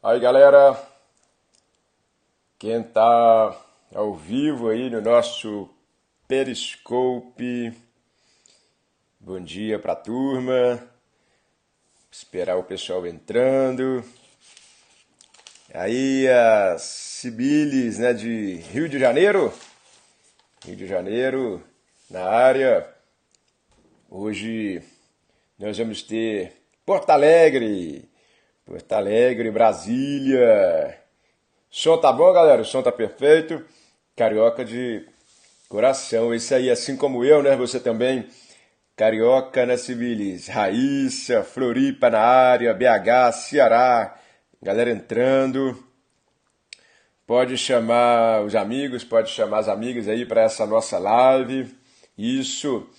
Aí galera, quem tá ao vivo aí no nosso Periscope, bom dia pra turma, esperar o pessoal entrando. Aí as Cibiles, né, de Rio de Janeiro, na área. Hoje nós vamos ter Porto Alegre, Brasília. Som tá bom, galera? O som tá perfeito. Carioca de coração. Esse aí, assim como eu, né? Você também. Carioca na Civilis. Raíssa, Floripa na área, BH, Ceará. Galera entrando. Pode chamar os amigos, pode chamar as amigas aí para essa nossa live. Isso.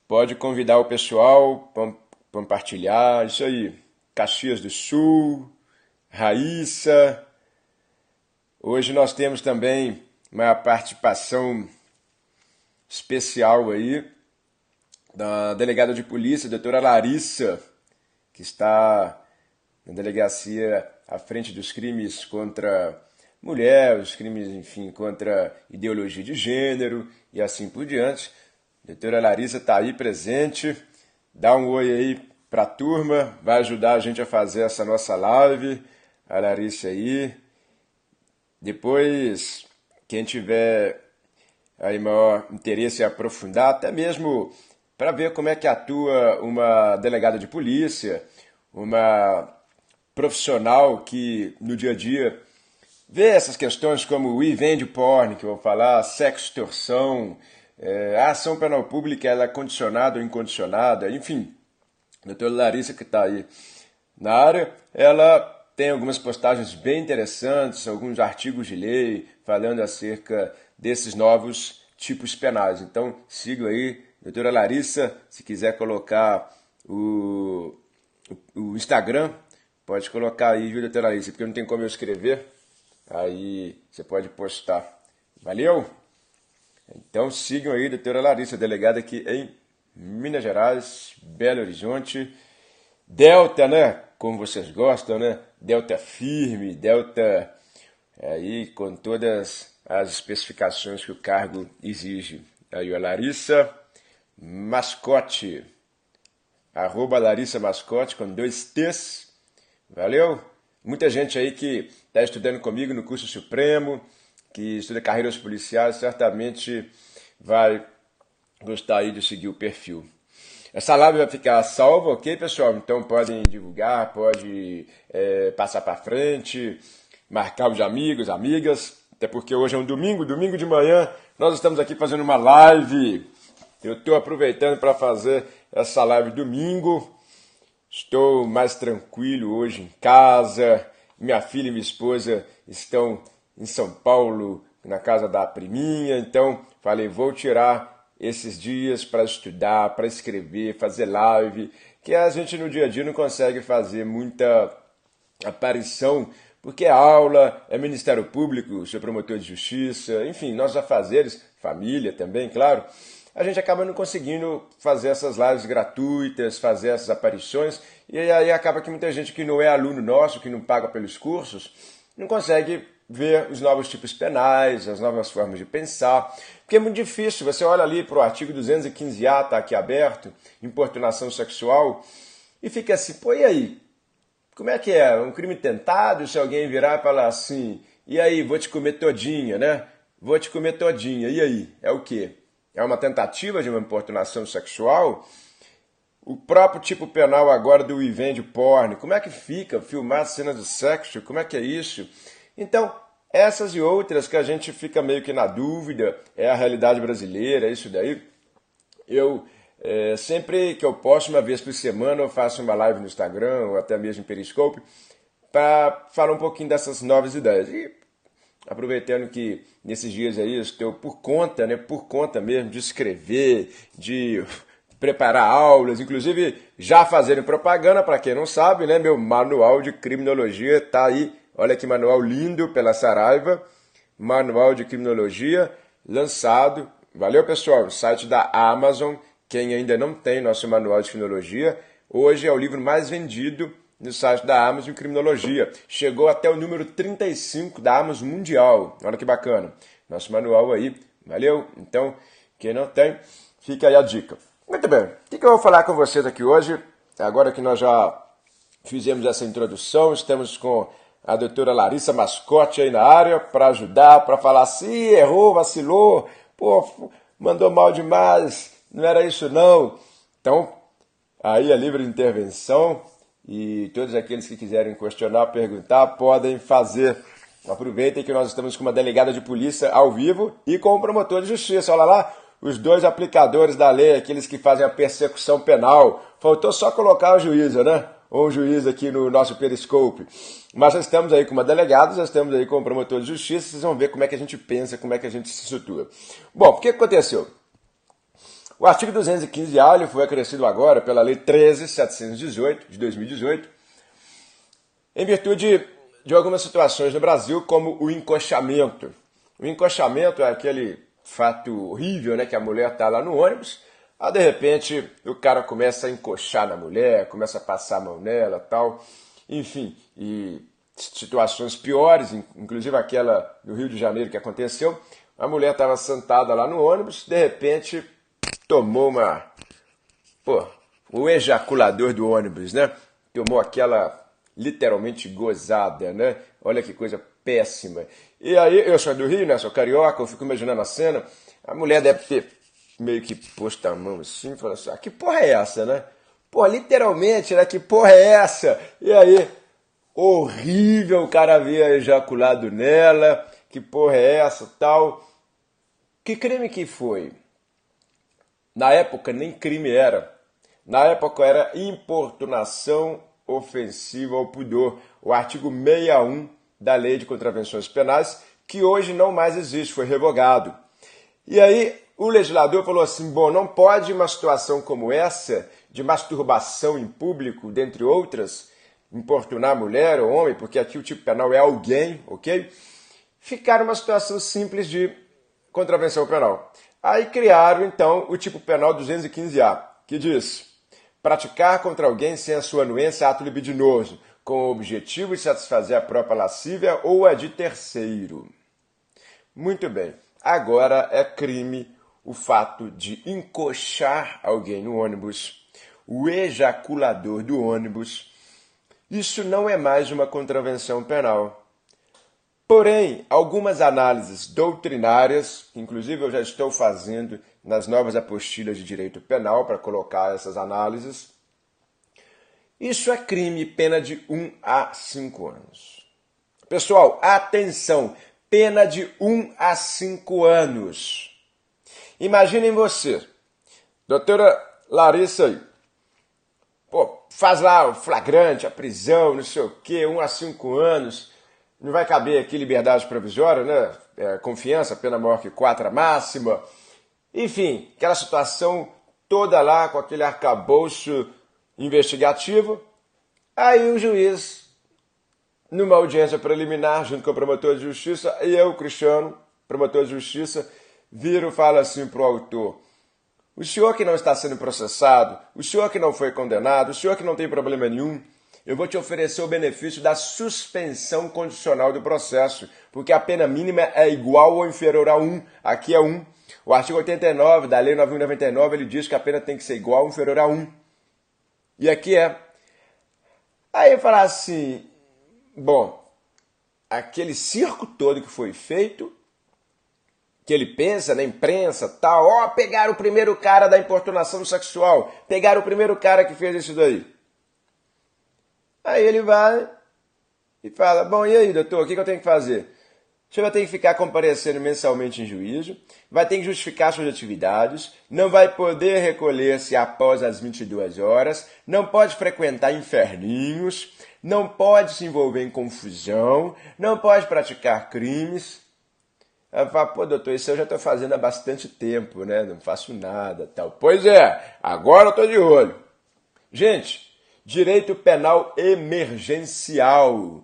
Pode convidar o pessoal para compartilhar. Isso aí. Caxias do Sul, Raíssa. Hoje nós temos também uma participação especial aí da delegada de polícia, doutora Larissa, que está na delegacia à frente dos crimes contra mulher, os crimes, enfim, contra ideologia de gênero e assim por diante. Doutora Larissa está aí presente. Dá um oi aí para a turma, vai ajudar a gente a fazer essa nossa live. A Larissa aí. Depois, quem tiver aí maior interesse em aprofundar, até mesmo para ver como é que atua uma delegada de polícia, uma profissional que no dia a dia vê essas questões como o revenge porn, que eu vou falar, sextorção, a ação penal pública, ela é condicionada ou incondicionada, enfim. A doutora Larissa, que está aí na área, ela tem algumas postagens bem interessantes, alguns artigos de lei falando acerca desses novos tipos penais. Então, siga aí, doutora Larissa, se quiser colocar o Instagram, pode colocar aí, viu, doutora Larissa, porque não tem como eu escrever, aí você pode postar. Valeu? Então, sigam aí, doutora Larissa, delegada aqui em Minas Gerais, Belo Horizonte, Delta, né? Como vocês gostam, né? Delta firme, Delta aí com todas as especificações que o cargo exige. Aí a Larissa Mascote, @Larissa Mascote com 2 T's. Valeu? Muita gente aí que está estudando comigo no curso Supremo, que estuda carreiras policiais, certamente vai gostar aí de seguir o perfil. Essa live vai ficar salva, ok, pessoal? Então podem divulgar, pode passar para frente, marcar os amigos, amigas, até porque hoje é um domingo de manhã, nós estamos aqui fazendo uma live. Eu estou aproveitando para fazer essa live domingo, estou mais tranquilo hoje em casa, minha filha e minha esposa estão em São Paulo, na casa da priminha, então falei, vou tirar esses dias para estudar, para escrever, fazer live, que a gente no dia a dia não consegue fazer muita aparição, porque é aula, é Ministério Público, sou promotor de justiça, enfim, nossos afazeres, família também, claro, a gente acaba não conseguindo fazer essas lives gratuitas, fazer essas aparições, e aí acaba que muita gente que não é aluno nosso, que não paga pelos cursos, não consegue ver os novos tipos penais, as novas formas de pensar, porque é muito difícil. Você olha ali para o artigo 215A, está aqui aberto, importunação sexual, e fica assim, pô, e aí? Como é que é? Um crime tentado? Se alguém virar e falar assim, e aí, vou te comer todinha, né? Vou te comer todinha, e aí? É o quê? É uma tentativa de uma importunação sexual? O próprio tipo penal agora do revenge porn, como é que fica? Filmar cenas de sexo, como é que é isso? Então, essas e outras que a gente fica meio que na dúvida, é a realidade brasileira, é isso daí. Eu, sempre que eu posso, uma vez por semana, eu faço uma live no Instagram, ou até mesmo em Periscope, para falar um pouquinho dessas novas ideias. E aproveitando que nesses dias aí eu estou por conta mesmo de escrever, de preparar aulas, inclusive já fazendo propaganda, para quem não sabe, né, meu manual de criminologia está aí. Olha que manual lindo pela Saraiva, manual de criminologia lançado. Valeu, pessoal, no site da Amazon. Quem ainda não tem nosso manual de criminologia, hoje é o livro mais vendido no site da Amazon em criminologia. Chegou até o número 35 da Amazon Mundial. Olha que bacana. Nosso manual aí. Valeu? Então, quem não tem, fica aí a dica. Muito bem. O que eu vou falar com vocês aqui hoje? Agora que nós já fizemos essa introdução, estamos com a doutora Larissa Mascotti aí na área para ajudar, para falar assim, errou, vacilou, pô, mandou mal demais, não era isso não. Então, aí é livre de intervenção e todos aqueles que quiserem questionar, perguntar, podem fazer. Aproveitem que nós estamos com uma delegada de polícia ao vivo e com um promotor de justiça. Olha lá, os dois aplicadores da lei, aqueles que fazem a persecução penal. Faltou só colocar o juiz, né? Ou um juiz aqui no nosso Periscope. Mas já estamos aí com uma delegada, já estamos aí com um promotor de justiça, vocês vão ver como é que a gente pensa, como é que a gente se situa. Bom, o que aconteceu? O artigo 215-A ele foi acrescido agora pela Lei 13.718, de 2018, em virtude de algumas situações no Brasil, como o encoxamento. O encoxamento é aquele fato horrível, né, que a mulher está lá no ônibus, aí de repente o cara começa a encoxar na mulher, começa a passar a mão nela, tal, enfim, e situações piores, inclusive aquela do Rio de Janeiro que aconteceu, a mulher estava sentada lá no ônibus, de repente tomou o ejaculador do ônibus, né, tomou aquela literalmente gozada, né, olha que coisa péssima. E aí, eu sou do Rio, né, sou carioca, eu fico imaginando a cena, a mulher deve ter meio que posto a mão assim, falando assim, que porra é essa, né? Pô, literalmente, né, que porra é essa? E aí, horrível, o cara havia ejaculado nela, que porra é essa, tal. Que crime que foi? Na época, nem crime era. Na época, era importunação ofensiva ao pudor, o artigo 61 da Lei de Contravenções Penais, que hoje não mais existe, foi revogado. E aí o legislador falou assim, bom, não pode uma situação como essa, de masturbação em público, dentre outras, importunar mulher ou homem, porque aqui o tipo penal é alguém, ok? Ficar uma situação simples de contravenção penal. Aí criaram, então, o tipo penal 215-A, que diz, praticar contra alguém sem a sua anuência ato libidinoso, com o objetivo de satisfazer a própria lascívia ou a de terceiro. Muito bem. Agora é crime o fato de encoxar alguém no ônibus, o ejaculador do ônibus. Isso não é mais uma contravenção penal. Porém, algumas análises doutrinárias, inclusive eu já estou fazendo nas novas apostilas de direito penal para colocar essas análises, isso é crime, pena de 1 a 5 anos. Pessoal, atenção, pena de 1 a 5 anos. Imaginem você, doutora Larissa aí, faz lá o flagrante, a prisão, não sei o quê, 1 a 5 anos, não vai caber aqui liberdade provisória, né? Confiança, pena maior que 4 a máxima. Enfim, aquela situação toda lá com aquele arcabouço investigativo. Aí o juiz, numa audiência preliminar, junto com o promotor de justiça, e eu, Cristiano, promotor de justiça, viro e falo assim para o autor, o senhor que não está sendo processado, o senhor que não foi condenado, o senhor que não tem problema nenhum, eu vou te oferecer o benefício da suspensão condicional do processo, porque a pena mínima é igual ou inferior a 1, aqui é 1. O artigo 89 da Lei 9.199, ele diz que a pena tem que ser igual ou inferior a 1. E aqui é. Aí eu falo assim, bom, aquele circo todo que foi feito, que ele pensa na imprensa, tal, pegaram o primeiro cara da importunação sexual, pegaram o primeiro cara que fez isso daí. Aí ele vai e fala, bom, e aí, doutor, o que eu tenho que fazer? O senhor vai ter que ficar comparecendo mensalmente em juízo, vai ter que justificar suas atividades, não vai poder recolher-se após as 22 horas, não pode frequentar inferninhos, não pode se envolver em confusão, não pode praticar crimes. Ela fala, pô, doutor, isso eu já estou fazendo há bastante tempo, né? Não faço nada, tal. Pois é, agora eu estou de olho. Gente, direito penal emergencial.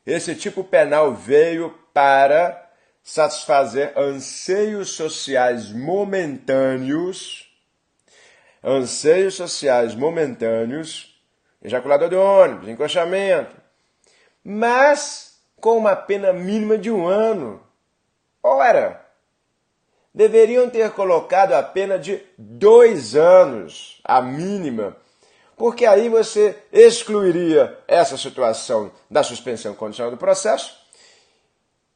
Esse tipo penal veio para satisfazer anseios sociais momentâneos ejaculador de ônibus, encoxamento, mas com uma pena mínima de 1 ano. Ora, deveriam ter colocado a pena de 2 anos, a mínima, porque aí você excluiria essa situação da suspensão condicional do processo.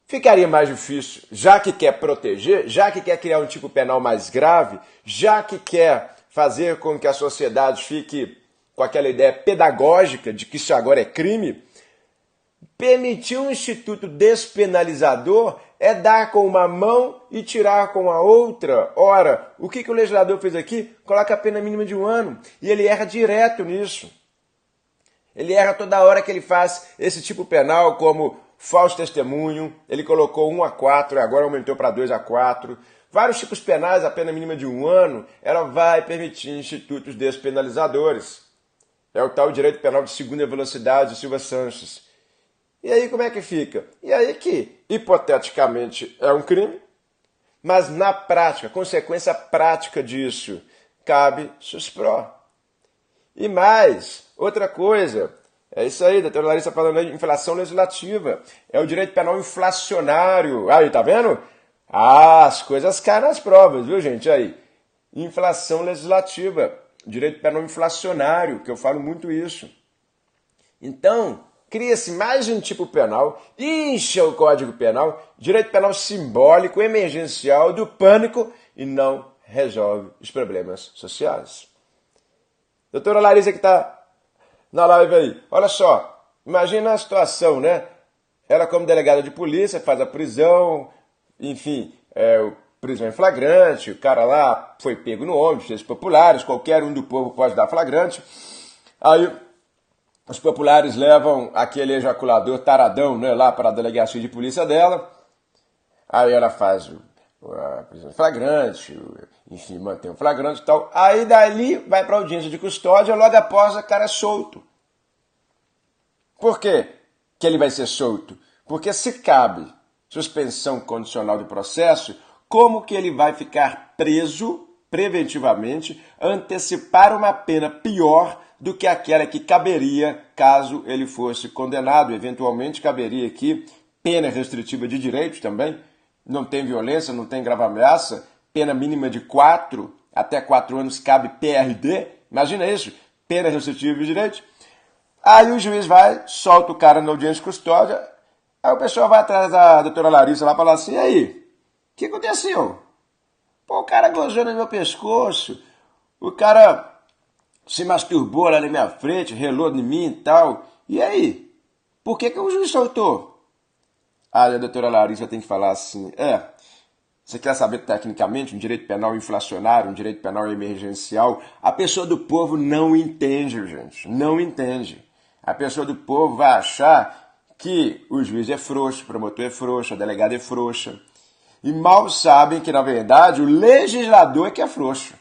Ficaria mais difícil, já que quer proteger, já que quer criar um tipo penal mais grave, já que quer fazer com que a sociedade fique com aquela ideia pedagógica de que isso agora é crime, permitir um instituto despenalizador é dar com uma mão e tirar com a outra. Ora, o que o legislador fez aqui? Coloca a pena mínima de 1 ano. E ele erra direto nisso. Ele erra toda hora que ele faz esse tipo penal, como falso testemunho. Ele colocou 1 a 4, agora aumentou para 2 a 4. Vários tipos penais, a pena mínima de 1 ano, ela vai permitir institutos despenalizadores. É o tal direito penal de segunda velocidade de Silva Sanches. E aí como é que fica? E aí que, hipoteticamente, é um crime, mas na prática, consequência prática disso, cabe suspro. E mais, outra coisa, é isso aí, a doutora Larissa falando aí, inflação legislativa, é o direito penal inflacionário. Aí, tá vendo? Ah, as coisas caem nas provas, viu, gente? Aí, inflação legislativa, direito penal inflacionário, que eu falo muito isso. Então, cria-se mais um tipo penal, incha o Código Penal, direito penal simbólico, emergencial, do pânico, e não resolve os problemas sociais. Doutora Larissa que está na live aí, olha só, imagina a situação, né? Ela como delegada de polícia faz a prisão, enfim, prisão em flagrante, o cara lá foi pego no ônibus, fez populares, qualquer um do povo pode dar flagrante, aí os populares levam aquele ejaculador taradão, né, lá para a delegacia de polícia dela. Aí ela faz a prisão flagrante, enfim, mantém o flagrante e tal. Aí dali vai para a audiência de custódia, logo após o cara é solto. Por quê que ele vai ser solto? Porque se cabe suspensão condicional do processo, como que ele vai ficar preso preventivamente, antecipar uma pena pior do que aquela que caberia caso ele fosse condenado? Eventualmente caberia aqui pena restritiva de direitos também, não tem violência, não tem grave ameaça, pena mínima de 4 até 4 anos cabe PRD, imagina isso, pena restritiva de direitos. Aí o juiz vai, solta o cara na audiência de custódia, aí o pessoal vai atrás da doutora Larissa lá e fala assim, e aí, o que aconteceu? Pô, o cara gozou no meu pescoço, o cara se masturbou lá na minha frente, relou em mim e tal. E aí? Por que o juiz soltou? Aí a doutora Larissa tem que falar assim, você quer saber tecnicamente um direito penal inflacionário, um direito penal emergencial? A pessoa do povo não entende, gente, não entende. A pessoa do povo vai achar que o juiz é frouxo, o promotor é frouxo, a delegada é frouxa. E mal sabem que, na verdade, o legislador é que é frouxo.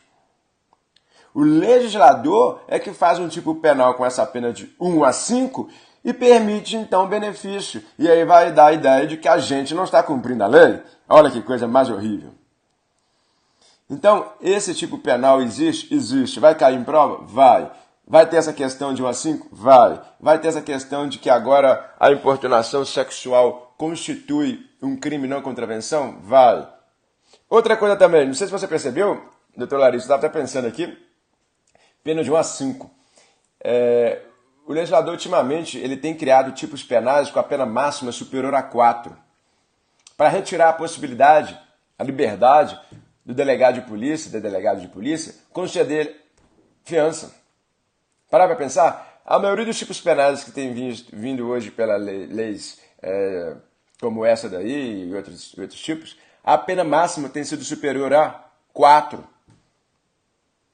O legislador é que faz um tipo penal com essa pena de 1 a 5 e permite, então, benefício. E aí vai dar a ideia de que a gente não está cumprindo a lei. Olha que coisa mais horrível. Então, esse tipo penal existe? Existe. Vai cair em prova? Vai. Vai ter essa questão de 1 a 5? Vai. Vai ter essa questão de que agora a importunação sexual constitui um crime não contravenção? Vai. Outra coisa também, não sei se você percebeu, doutor Larissa, eu estava até pensando aqui, pena de 1 a 5. O legislador, ultimamente, ele tem criado tipos penais com a pena máxima superior a 4, para retirar a possibilidade, a liberdade do delegado de polícia, da delegada de polícia, conceder fiança. Parar para pensar, a maioria dos tipos penais que tem vindo hoje pelas leis como essa daí e outros tipos, a pena máxima tem sido superior a 4.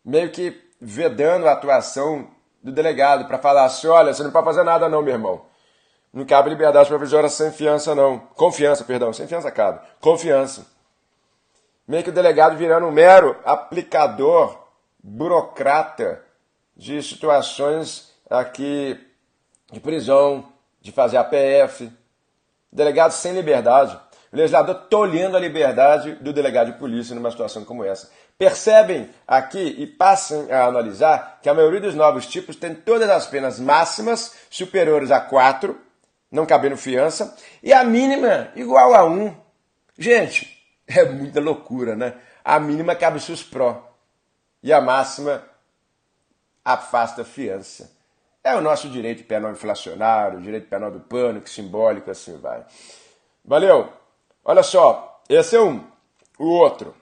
Meio que vedando a atuação do delegado para falar assim, olha, você não pode fazer nada não, meu irmão. Não cabe liberdade provisória sem fiança não. Confiança, perdão, sem fiança cabe. Confiança. Meio que o delegado virando um mero aplicador, burocrata de situações aqui de prisão, de fazer APF. Delegado sem liberdade. O legislador tolhendo a liberdade do delegado de polícia numa situação como essa. Percebem aqui e passem a analisar que a maioria dos novos tipos tem todas as penas máximas superiores a 4, não cabendo fiança, e a mínima igual a 1. Gente, é muita loucura, né? A mínima cabe sus pró e a máxima afasta fiança. É o nosso direito penal inflacionário, o direito penal do pânico, simbólico, assim vai. Valeu! Olha só, esse é um. O outro.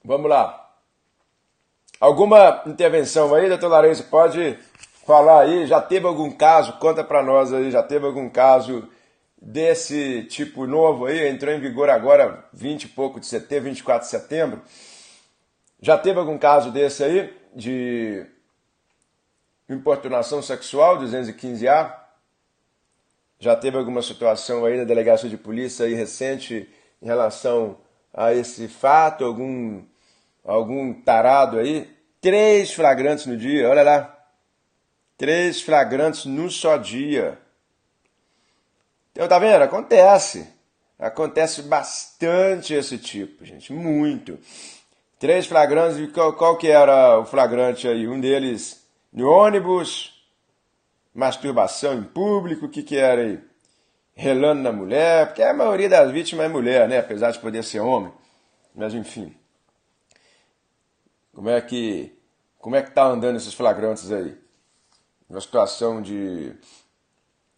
Vamos lá. Alguma intervenção aí, doutor Larissa? Pode falar aí, já teve algum caso? Conta pra nós aí, já teve algum caso desse tipo novo aí? Entrou em vigor agora 20 e pouco de setembro, 24 de setembro. Já teve algum caso desse aí, de importunação sexual, 215A? Já teve alguma situação aí na delegacia de polícia aí recente em relação a esse fato? Algum tarado aí? 3 flagrantes no dia, olha lá. 3 flagrantes num só dia. Então, tá vendo? Acontece. Acontece bastante esse tipo, gente. Muito. 3 flagrantes, e qual que era o flagrante aí? Um deles no ônibus, masturbação em público, o que era aí? Relando na mulher, porque a maioria das vítimas é mulher, né? Apesar de poder ser homem. Mas, enfim. Como é que tá andando esses flagrantes aí? Uma situação de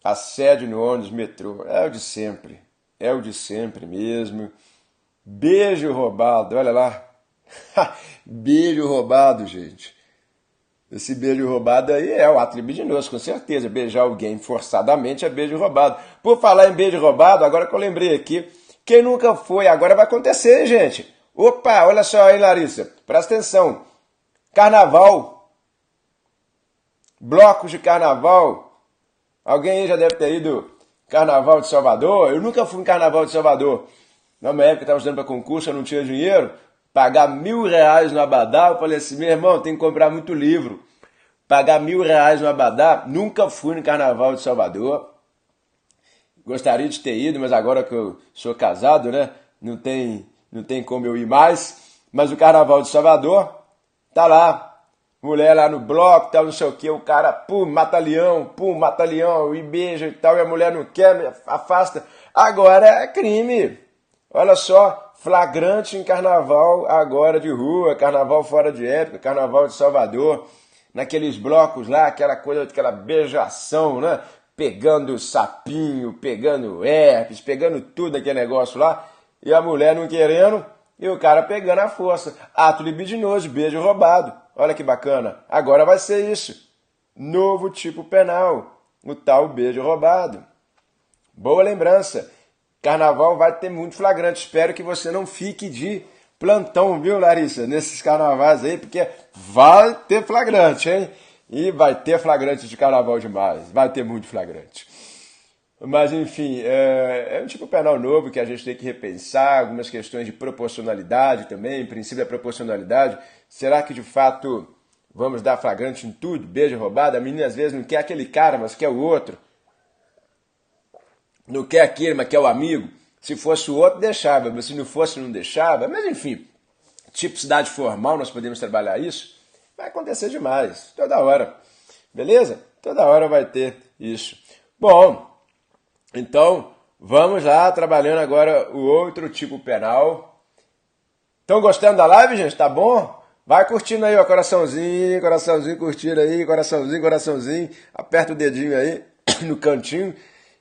assédio no ônibus, metrô. É o de sempre. É o de sempre mesmo. Beijo roubado, olha lá. Beijo roubado, gente. Esse beijo roubado aí é o ato libidinoso, com certeza. Beijar alguém forçadamente é beijo roubado. Por falar em beijo roubado, agora que eu lembrei aqui, quem nunca foi, agora vai acontecer, gente. Opa, olha só aí, Larissa. Presta atenção. Carnaval. Blocos de carnaval. Alguém aí já deve ter ido Carnaval de Salvador? Eu nunca fui em Carnaval de Salvador. Na minha época eu estava estudando para concurso, eu não tinha dinheiro. Pagar R$ 1.000 no Abadá, eu falei assim, meu irmão, tem que comprar muito livro. Pagar R$ 1.000 no Abadá, nunca fui no Carnaval de Salvador. Gostaria de ter ido, mas agora que eu sou casado, né? Não tem como eu ir mais. Mas o Carnaval de Salvador, tá lá. Mulher lá no bloco, tal, não sei o que, o cara, pum, mata leão, e beija e tal, e a mulher não quer, afasta. Agora é crime. Olha só, flagrante em carnaval agora de rua, carnaval fora de época, carnaval de Salvador, naqueles blocos lá, aquela coisa, aquela beijação, né? Pegando sapinho, pegando herpes, pegando tudo aquele negócio lá, e a mulher não querendo, e o cara pegando a força. Ato libidinoso, beijo roubado. Olha que bacana. Agora vai ser isso. Novo tipo penal. O tal beijo roubado. Boa lembrança. Carnaval vai ter muito flagrante. Espero que você não fique de plantão, viu, Larissa? Nesses carnavais aí, porque vai ter flagrante, hein? E vai ter flagrante de carnaval demais. Vai ter muito flagrante. Mas, enfim, é um tipo penal novo que a gente tem que repensar, algumas questões de proporcionalidade também, princípio da proporcionalidade. Será que, de fato, vamos dar flagrante em tudo? Beijo roubado? A menina, às vezes, não quer aquele cara, mas quer o outro. Não quer aquele, mas quer o amigo. Se fosse o outro, deixava, mas se não fosse, não deixava. Mas, enfim, tipicidade formal, nós podemos trabalhar isso. Vai acontecer demais, toda hora. Beleza? Toda hora vai ter isso. Bom, então, vamos lá, trabalhando agora o outro tipo penal. Estão gostando da live, gente? Tá bom? Vai curtindo aí, ó, coraçãozinho, curtindo aí, coraçãozinho. Aperta o dedinho aí, no cantinho.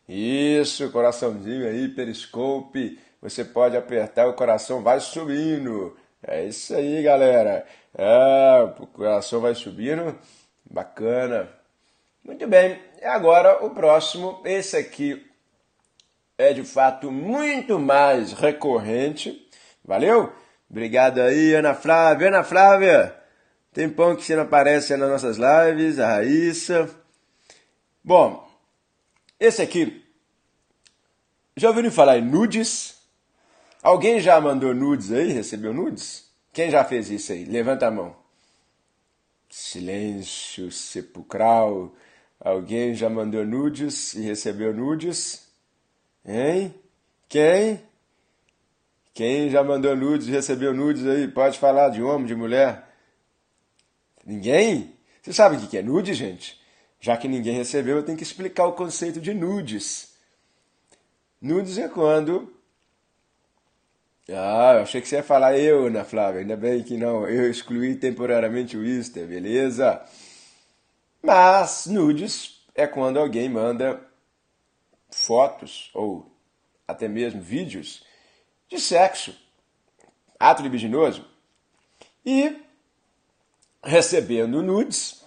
Isso, coraçãozinho aí, periscope. Você pode apertar, o coração vai subindo. É isso aí, galera. O coração vai subindo. Bacana. Muito bem. E agora o próximo, esse aqui é de fato muito mais recorrente. Valeu? Obrigado aí, Ana Flávia. Ana Flávia, tempão que você não aparece nas nossas lives. A Raíssa. Bom, esse aqui, já ouviram falar em nudes? Alguém já mandou nudes aí? Recebeu nudes? Quem já fez isso aí? Levanta a mão. Silêncio sepulcral. Alguém já mandou nudes e recebeu nudes? Hein? Quem? Quem já mandou nudes, recebeu nudes aí? Pode falar de homem, de mulher? Ninguém? Você sabe o que é nude, gente? Já que ninguém recebeu, eu tenho que explicar o conceito de nudes. Nudes é quando... Ah, eu achei que você ia falar eu, Ana Flávia. Ainda bem que não. Eu excluí temporariamente o Insta, beleza? Mas nudes é quando alguém manda fotos ou até mesmo vídeos de sexo, ato libidinoso. E recebendo nudes,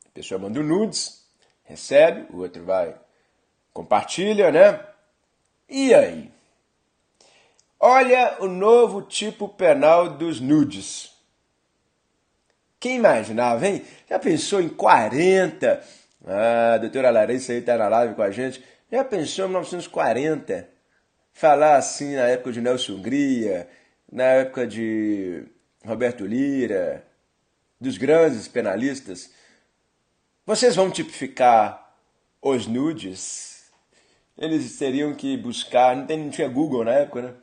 a pessoa manda nudes, recebe, o outro vai, compartilha, né? E aí? Olha o novo tipo penal dos nudes. Quem imaginava, hein? Já pensou em 40? Ah, a doutora Larissa aí está na live com a gente. Já pensou em 1940? Falar assim na época de Nelson Hungria, na época de Roberto Lira, dos grandes penalistas. Vocês vão tipificar os nudes? Eles teriam que buscar, não tinha Google na época, né?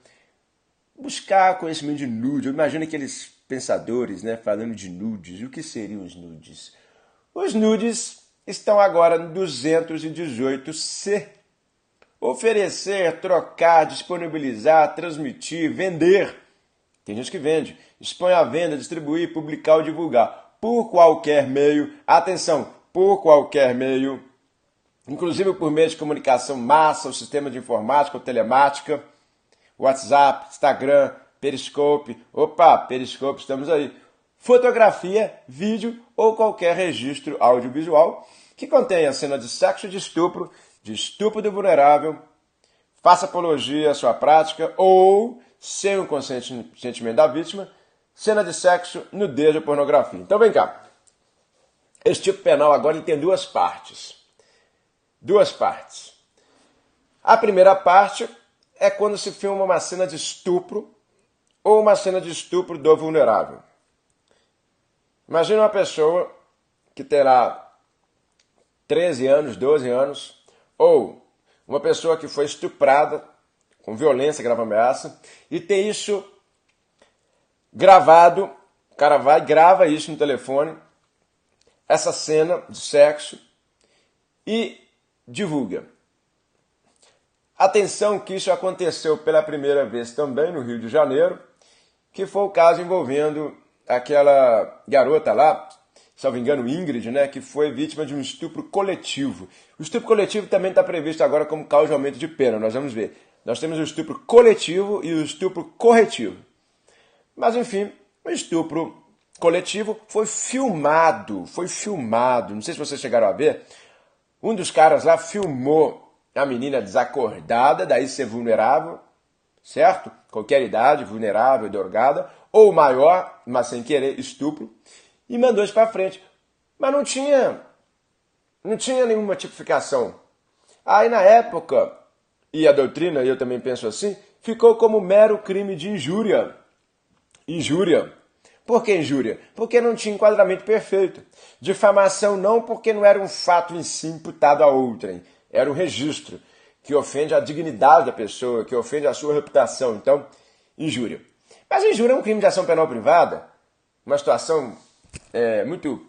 Buscar conhecimento de nude. Eu imagino aqueles pensadores, né, falando de nudes. O que seriam os nudes? Os nudes estão agora no 218C. Oferecer, trocar, disponibilizar, transmitir, vender. Tem gente que vende. Expõe à venda, distribuir, publicar ou divulgar. Por qualquer meio. Atenção, por qualquer meio. Inclusive por meio de comunicação massa, o sistema de informática ou telemática. WhatsApp, Instagram, Periscope. Opa, Periscope, estamos aí. Fotografia, vídeo ou qualquer registro audiovisual que contenha cena de sexo, de estupro do vulnerável, faça apologia à sua prática ou, sem o consentimento da vítima, cena de sexo, nudez ou pornografia. Então vem cá. Esse tipo penal agora ele tem duas partes. Duas partes. A primeira parte é quando se filma uma cena de estupro ou uma cena de estupro do vulnerável. Imagina uma pessoa que terá 13 anos, 12 anos, ou uma pessoa que foi estuprada com violência, grave ameaça, e tem isso gravado, o cara vai e grava isso no telefone, essa cena de sexo, e divulga. Atenção que isso aconteceu pela primeira vez também no Rio de Janeiro, que foi o caso envolvendo aquela garota lá, se não me engano, Ingrid, né, que foi vítima de um estupro coletivo. O estupro coletivo também está previsto agora como causa de aumento de pena, nós vamos ver. Nós temos o estupro coletivo e o estupro corretivo. Mas, enfim, o estupro coletivo foi filmado, não sei se vocês chegaram a ver, um dos caras lá filmou a menina desacordada, daí ser vulnerável, certo? Qualquer idade, vulnerável, drogada, ou maior, mas sem querer, estupro, e mandou isso para frente. Mas não tinha nenhuma tipificação. Aí na época, e a doutrina, e eu também penso assim, ficou como mero crime de injúria. Injúria. Por que injúria? Porque não tinha enquadramento perfeito. Difamação não, porque não era um fato em si imputado a outrem. Era um registro que ofende a dignidade da pessoa, que ofende a sua reputação. Então, injúria. Mas injúria é um crime de ação penal privada, uma situação muito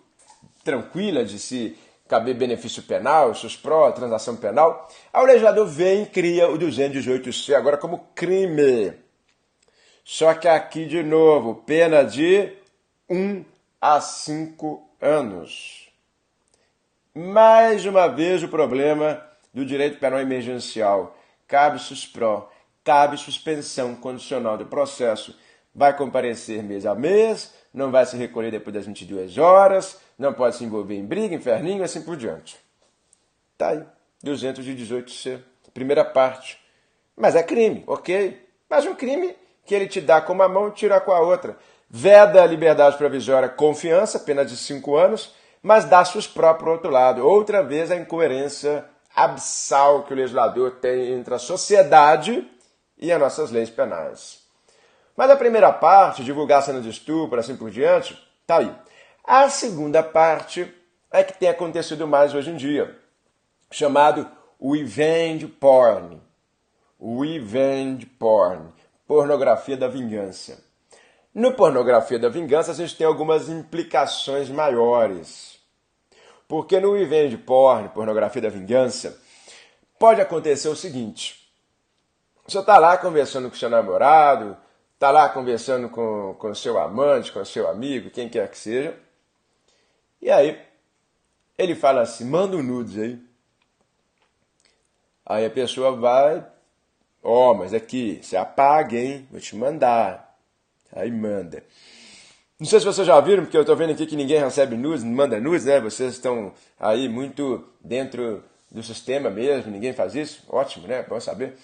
tranquila de se caber benefício penal, suspró, transação penal. Aí o legislador vem e cria o 218C agora como crime. Só que aqui, de novo, pena de 1 a 5 anos. Mais uma vez o problema do direito penal emergencial. Cabe suspró, cabe suspensão condicional do processo. Vai comparecer mês a mês, não vai se recolher depois das 22 horas, não pode se envolver em briga, inferninho e assim por diante. Tá aí, 218C, primeira parte. Mas é crime, ok? Mas um crime que ele te dá com uma mão e tira com a outra. Veda a liberdade provisória com fiança, pena de 5 anos, mas dá suspró para o outro lado. Outra vez a incoerência abissal que o legislador tem entre a sociedade e as nossas leis penais. Mas a primeira parte, divulgar a cena de estupro, assim por diante, tá aí. A segunda parte é que tem acontecido mais hoje em dia, chamado revenge porn. Revenge porn. pornografia da vingança. No pornografia da vingança, a gente tem algumas implicações maiores. Porque no revenge porn, pornografia da vingança, pode acontecer o seguinte. Você está lá conversando com seu namorado, está lá conversando com seu amante, com seu amigo, quem quer que seja. E aí, ele fala assim, manda um nudes aí. Aí a pessoa vai, mas aqui, você apaga, hein? Vou te mandar. Aí manda. Não sei se vocês já viram, porque eu estou vendo aqui que ninguém recebe nudes, não manda nudes, né? Vocês estão aí muito dentro do sistema mesmo, ninguém faz isso. Ótimo, né? Bom saber.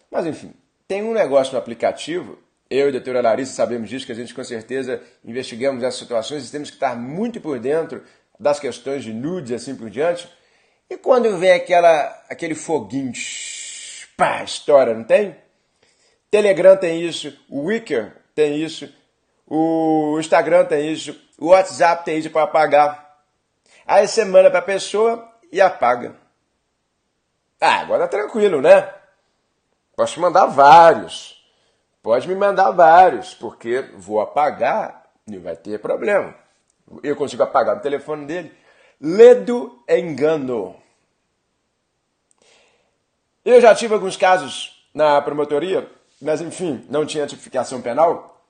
Mas enfim, tem um negócio no aplicativo, eu e a doutora Larissa sabemos disso, que a gente com certeza investigamos essas situações e temos que estar muito por dentro das questões de nudes e assim por diante. E quando vem aquele foguinho, pá, estoura, não tem? Telegram tem isso, o Wickr tem isso, o Instagram tem isso, o WhatsApp tem isso para apagar. Aí você manda para a pessoa e apaga. Agora tá tranquilo, né? Posso mandar vários. Pode me mandar vários, porque vou apagar e vai ter problema. Eu consigo apagar no telefone dele. Ledo engano. Eu já tive alguns casos na promotoria, mas enfim, não tinha tipificação penal.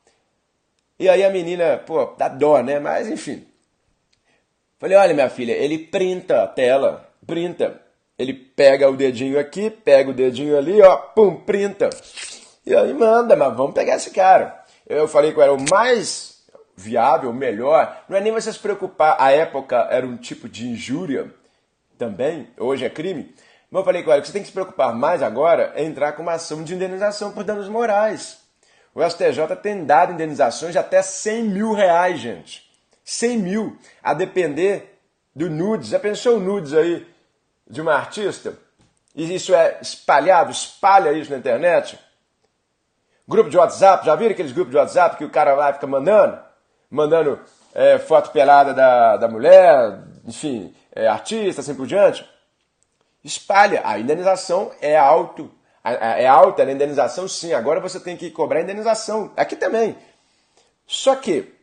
E aí a menina, dá dó, né? Mas enfim. Falei, olha minha filha, ele printa a tela, printa. Ele pega o dedinho aqui, pega o dedinho ali, pum, printa. E aí manda, mas vamos pegar esse cara. Eu falei que era o mais viável, o melhor. Não é nem você se preocupar. A época era um tipo de injúria também, hoje é crime. Mas eu falei que o que você tem que se preocupar mais agora é entrar com uma ação de indenização por danos morais. O STJ tem dado indenizações de até 100 mil reais, gente. 100 mil, a depender do nudes. Já pensou o nudes aí de uma artista? E isso é espalhado, espalha isso na internet? Grupo de WhatsApp, já viram aqueles grupos de WhatsApp que o cara lá fica mandando foto pelada da mulher, enfim, artista, assim por diante? Espalha. A indenização é alta, a indenização sim. Agora você tem que cobrar a indenização. Aqui também. Só que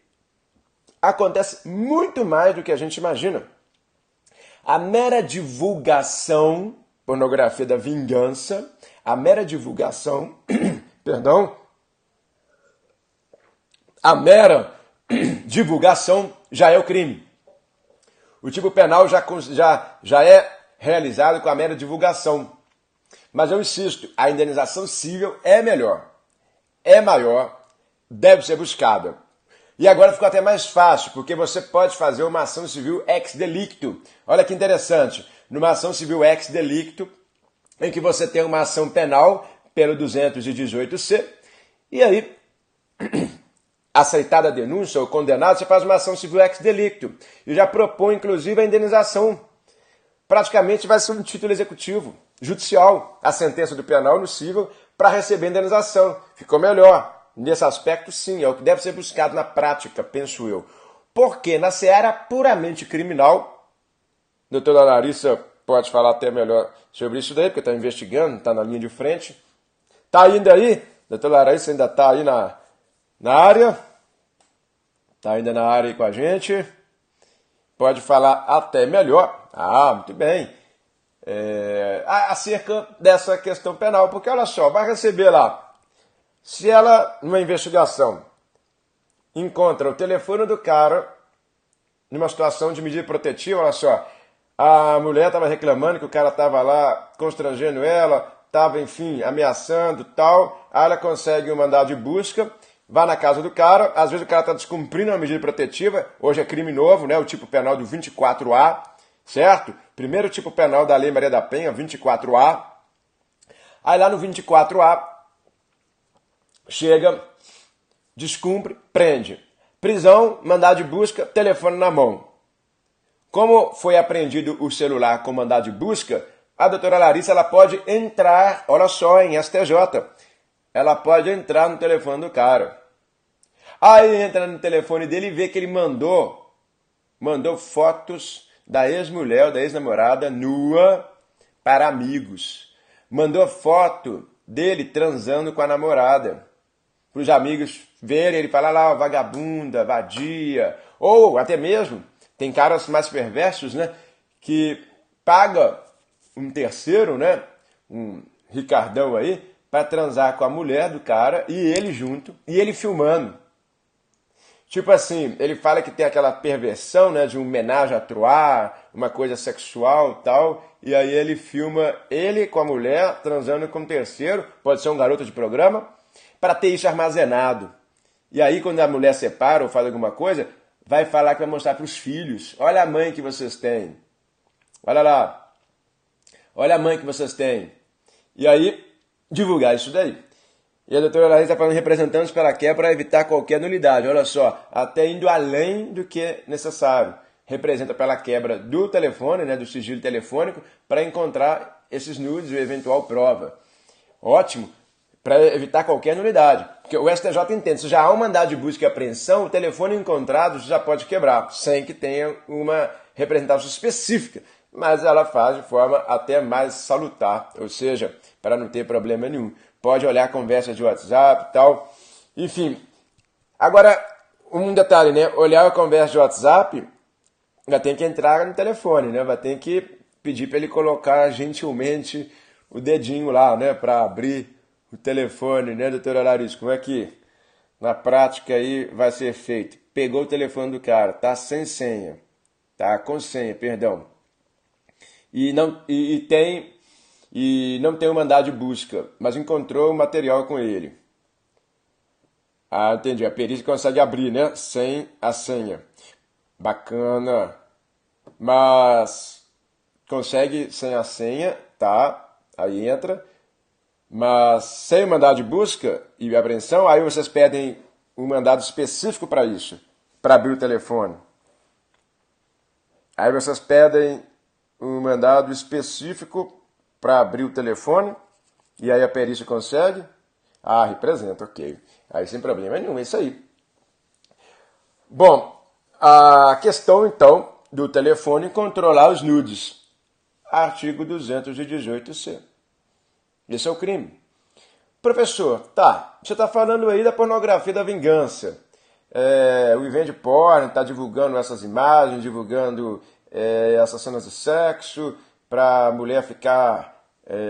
acontece muito mais do que a gente imagina. A mera divulgação, pornografia da vingança, a mera divulgação, perdão, a mera divulgação já é o crime. O tipo penal já é realizado com a mera divulgação. Mas eu insisto, a indenização civil é melhor, é maior, deve ser buscada. E agora ficou até mais fácil, porque você pode fazer uma ação civil ex delicto. Olha que interessante, numa ação civil ex delicto, em que você tem uma ação penal pelo 218C, e aí, aceitada a denúncia ou condenado, você faz uma ação civil ex delicto. E já propõe, inclusive, a indenização. Praticamente vai ser um título executivo, judicial, a sentença do penal no civil para receber a indenização. Ficou melhor. Nesse aspecto, sim, é o que deve ser buscado na prática, penso eu. Porque na seara puramente criminal, a doutora Larissa pode falar até melhor sobre isso daí, porque está investigando, está na linha de frente. Está ainda aí? A doutora Larissa ainda está aí na área? Está ainda na área aí com a gente? Pode falar até melhor. Muito bem. Acerca dessa questão penal, porque olha só, vai receber lá. Se ela, numa investigação, encontra o telefone do cara numa situação de medida protetiva, olha só, a mulher estava reclamando que o cara estava lá constrangendo ela, estava, enfim, ameaçando e tal, aí ela consegue um mandado de busca, vai na casa do cara, às vezes o cara está descumprindo uma medida protetiva, hoje é crime novo, né, o tipo penal do 24A, certo? Primeiro tipo penal da Lei Maria da Penha, 24A. Aí lá no 24A, chega, descumpre, prende. Prisão, mandado de busca, telefone na mão. Como foi apreendido o celular com mandado de busca, a doutora Larissa ela pode entrar, olha só, em STJ. Ela pode entrar no telefone do cara. Aí entra no telefone dele e vê que ele mandou fotos da ex-mulher ou da ex-namorada nua para amigos. Mandou foto dele transando com a namorada. para os amigos verem, ele fala lá, vagabunda, vadia, ou até mesmo, tem caras mais perversos, né, que paga um terceiro, né, um Ricardão aí, para transar com a mulher do cara e ele junto, e ele filmando. Tipo assim, ele fala que tem aquela perversão, né, de um ménage à trois, uma coisa sexual e tal, e aí ele filma ele com a mulher transando com um terceiro, pode ser um garoto de programa, para ter isso armazenado. E aí quando a mulher separa ou fala alguma coisa, vai falar que vai mostrar para os filhos. Olha a mãe que vocês têm. Olha lá. Olha a mãe que vocês têm. E aí, divulgar isso daí. E a doutora Larissa está falando representantes para quê? Para evitar qualquer nulidade. Olha só, até indo além do que é necessário. Representa pela quebra do telefone, né, do sigilo telefônico, para encontrar esses nudes ou eventual prova. Ótimo, para evitar qualquer nulidade. Porque o STJ entende, se já há um mandado de busca e apreensão, o telefone encontrado já pode quebrar, sem que tenha uma representação específica. Mas ela faz de forma até mais salutar, ou seja, para não ter problema nenhum. Pode olhar a conversa de WhatsApp e tal. Enfim, agora, um detalhe, né? Olhar a conversa de WhatsApp, vai ter que entrar no telefone, né? Vai ter que pedir para ele colocar gentilmente o dedinho lá, né? Para abrir o telefone, né, doutora Larissa? Como é que na prática aí vai ser feito? Pegou o telefone do cara, tá sem senha, tá com senha, perdão. E não tem o mandado de busca, mas encontrou o material com ele. Ah, entendi. A perícia consegue abrir, né? Sem a senha. Bacana. Mas consegue sem a senha, tá? Aí entra. Mas sem o mandado de busca e apreensão, aí vocês pedem um mandado específico para isso, para abrir o telefone. Aí vocês pedem um mandado específico para abrir o telefone, e aí a perícia consegue. Ah, representa, ok. Aí sem problema nenhum, é isso aí. Bom, a questão então do telefone controlar os nudes. Artigo 218C. Esse é o crime. Professor, tá, você está falando aí da pornografia da vingança. O Revenge Porn está divulgando essas imagens, divulgando essas cenas de sexo para a mulher ficar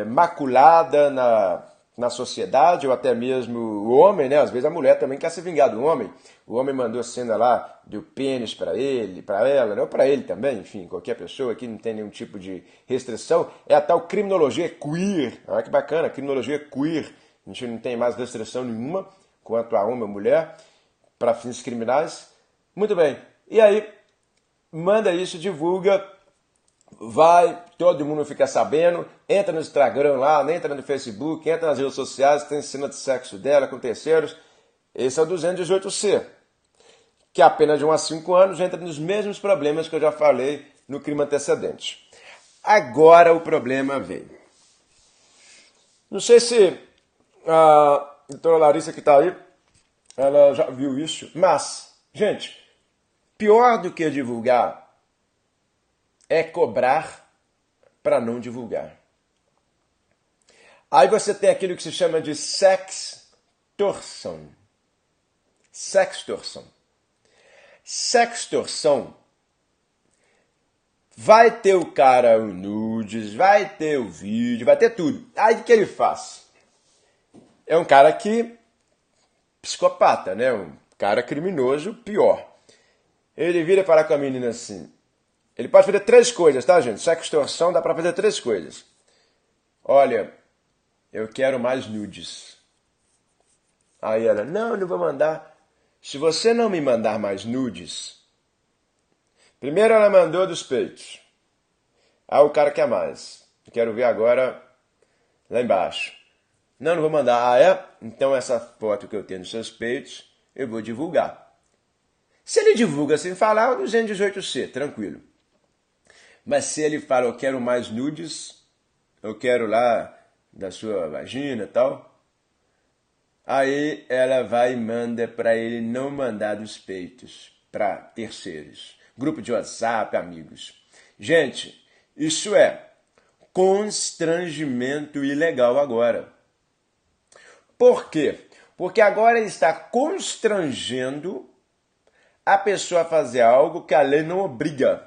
maculada na sociedade, ou até mesmo o homem, né? Às vezes a mulher também quer se vingar do homem. O homem mandou cena lá do pênis para ele, para ela, né? Ou para ele também, enfim, qualquer pessoa aqui não tem nenhum tipo de restrição. É a tal criminologia queer. Olha que bacana, criminologia queer. A gente não tem mais restrição nenhuma quanto a homem ou mulher para fins criminais. Muito bem. E aí, manda isso, divulga, vai, todo mundo fica sabendo, entra no Instagram lá, entra no Facebook, entra nas redes sociais, tem cena de sexo dela com terceiros. Esse é o 218C, que a pena de 1 a 5 anos entra nos mesmos problemas que eu já falei no crime antecedente. Agora o problema vem. Não sei se a doutora Larissa que está aí, ela já viu isso, mas, gente, pior do que divulgar é cobrar para não divulgar. Aí você tem aquilo que se chama de sextorção. Sextorção. Sextorção vai ter o cara o nudes, vai ter o vídeo, vai ter tudo. Aí o que ele faz? É um cara que psicopata, né? Um cara criminoso, pior. Ele vira para com a menina assim. Ele pode fazer 3 coisas, tá, gente? Sextorção dá para fazer 3 coisas. Olha, eu quero mais nudes. Aí ela, não vou mandar. Se você não me mandar mais nudes... Primeiro ela mandou dos peitos. Ah, o cara quer mais. Eu quero ver agora lá embaixo. Não vou mandar. Ah, é? Então essa foto que eu tenho nos seus peitos, eu vou divulgar. Se ele divulga sem falar, o 218C, tranquilo. Mas se ele fala, eu quero mais nudes, eu quero lá da sua vagina e tal, aí ela vai e manda para ele não mandar dos peitos para terceiros. Grupo de WhatsApp, amigos. Gente, isso é constrangimento ilegal agora. Por quê? Porque agora ele está constrangendo a pessoa a fazer algo que a lei não obriga.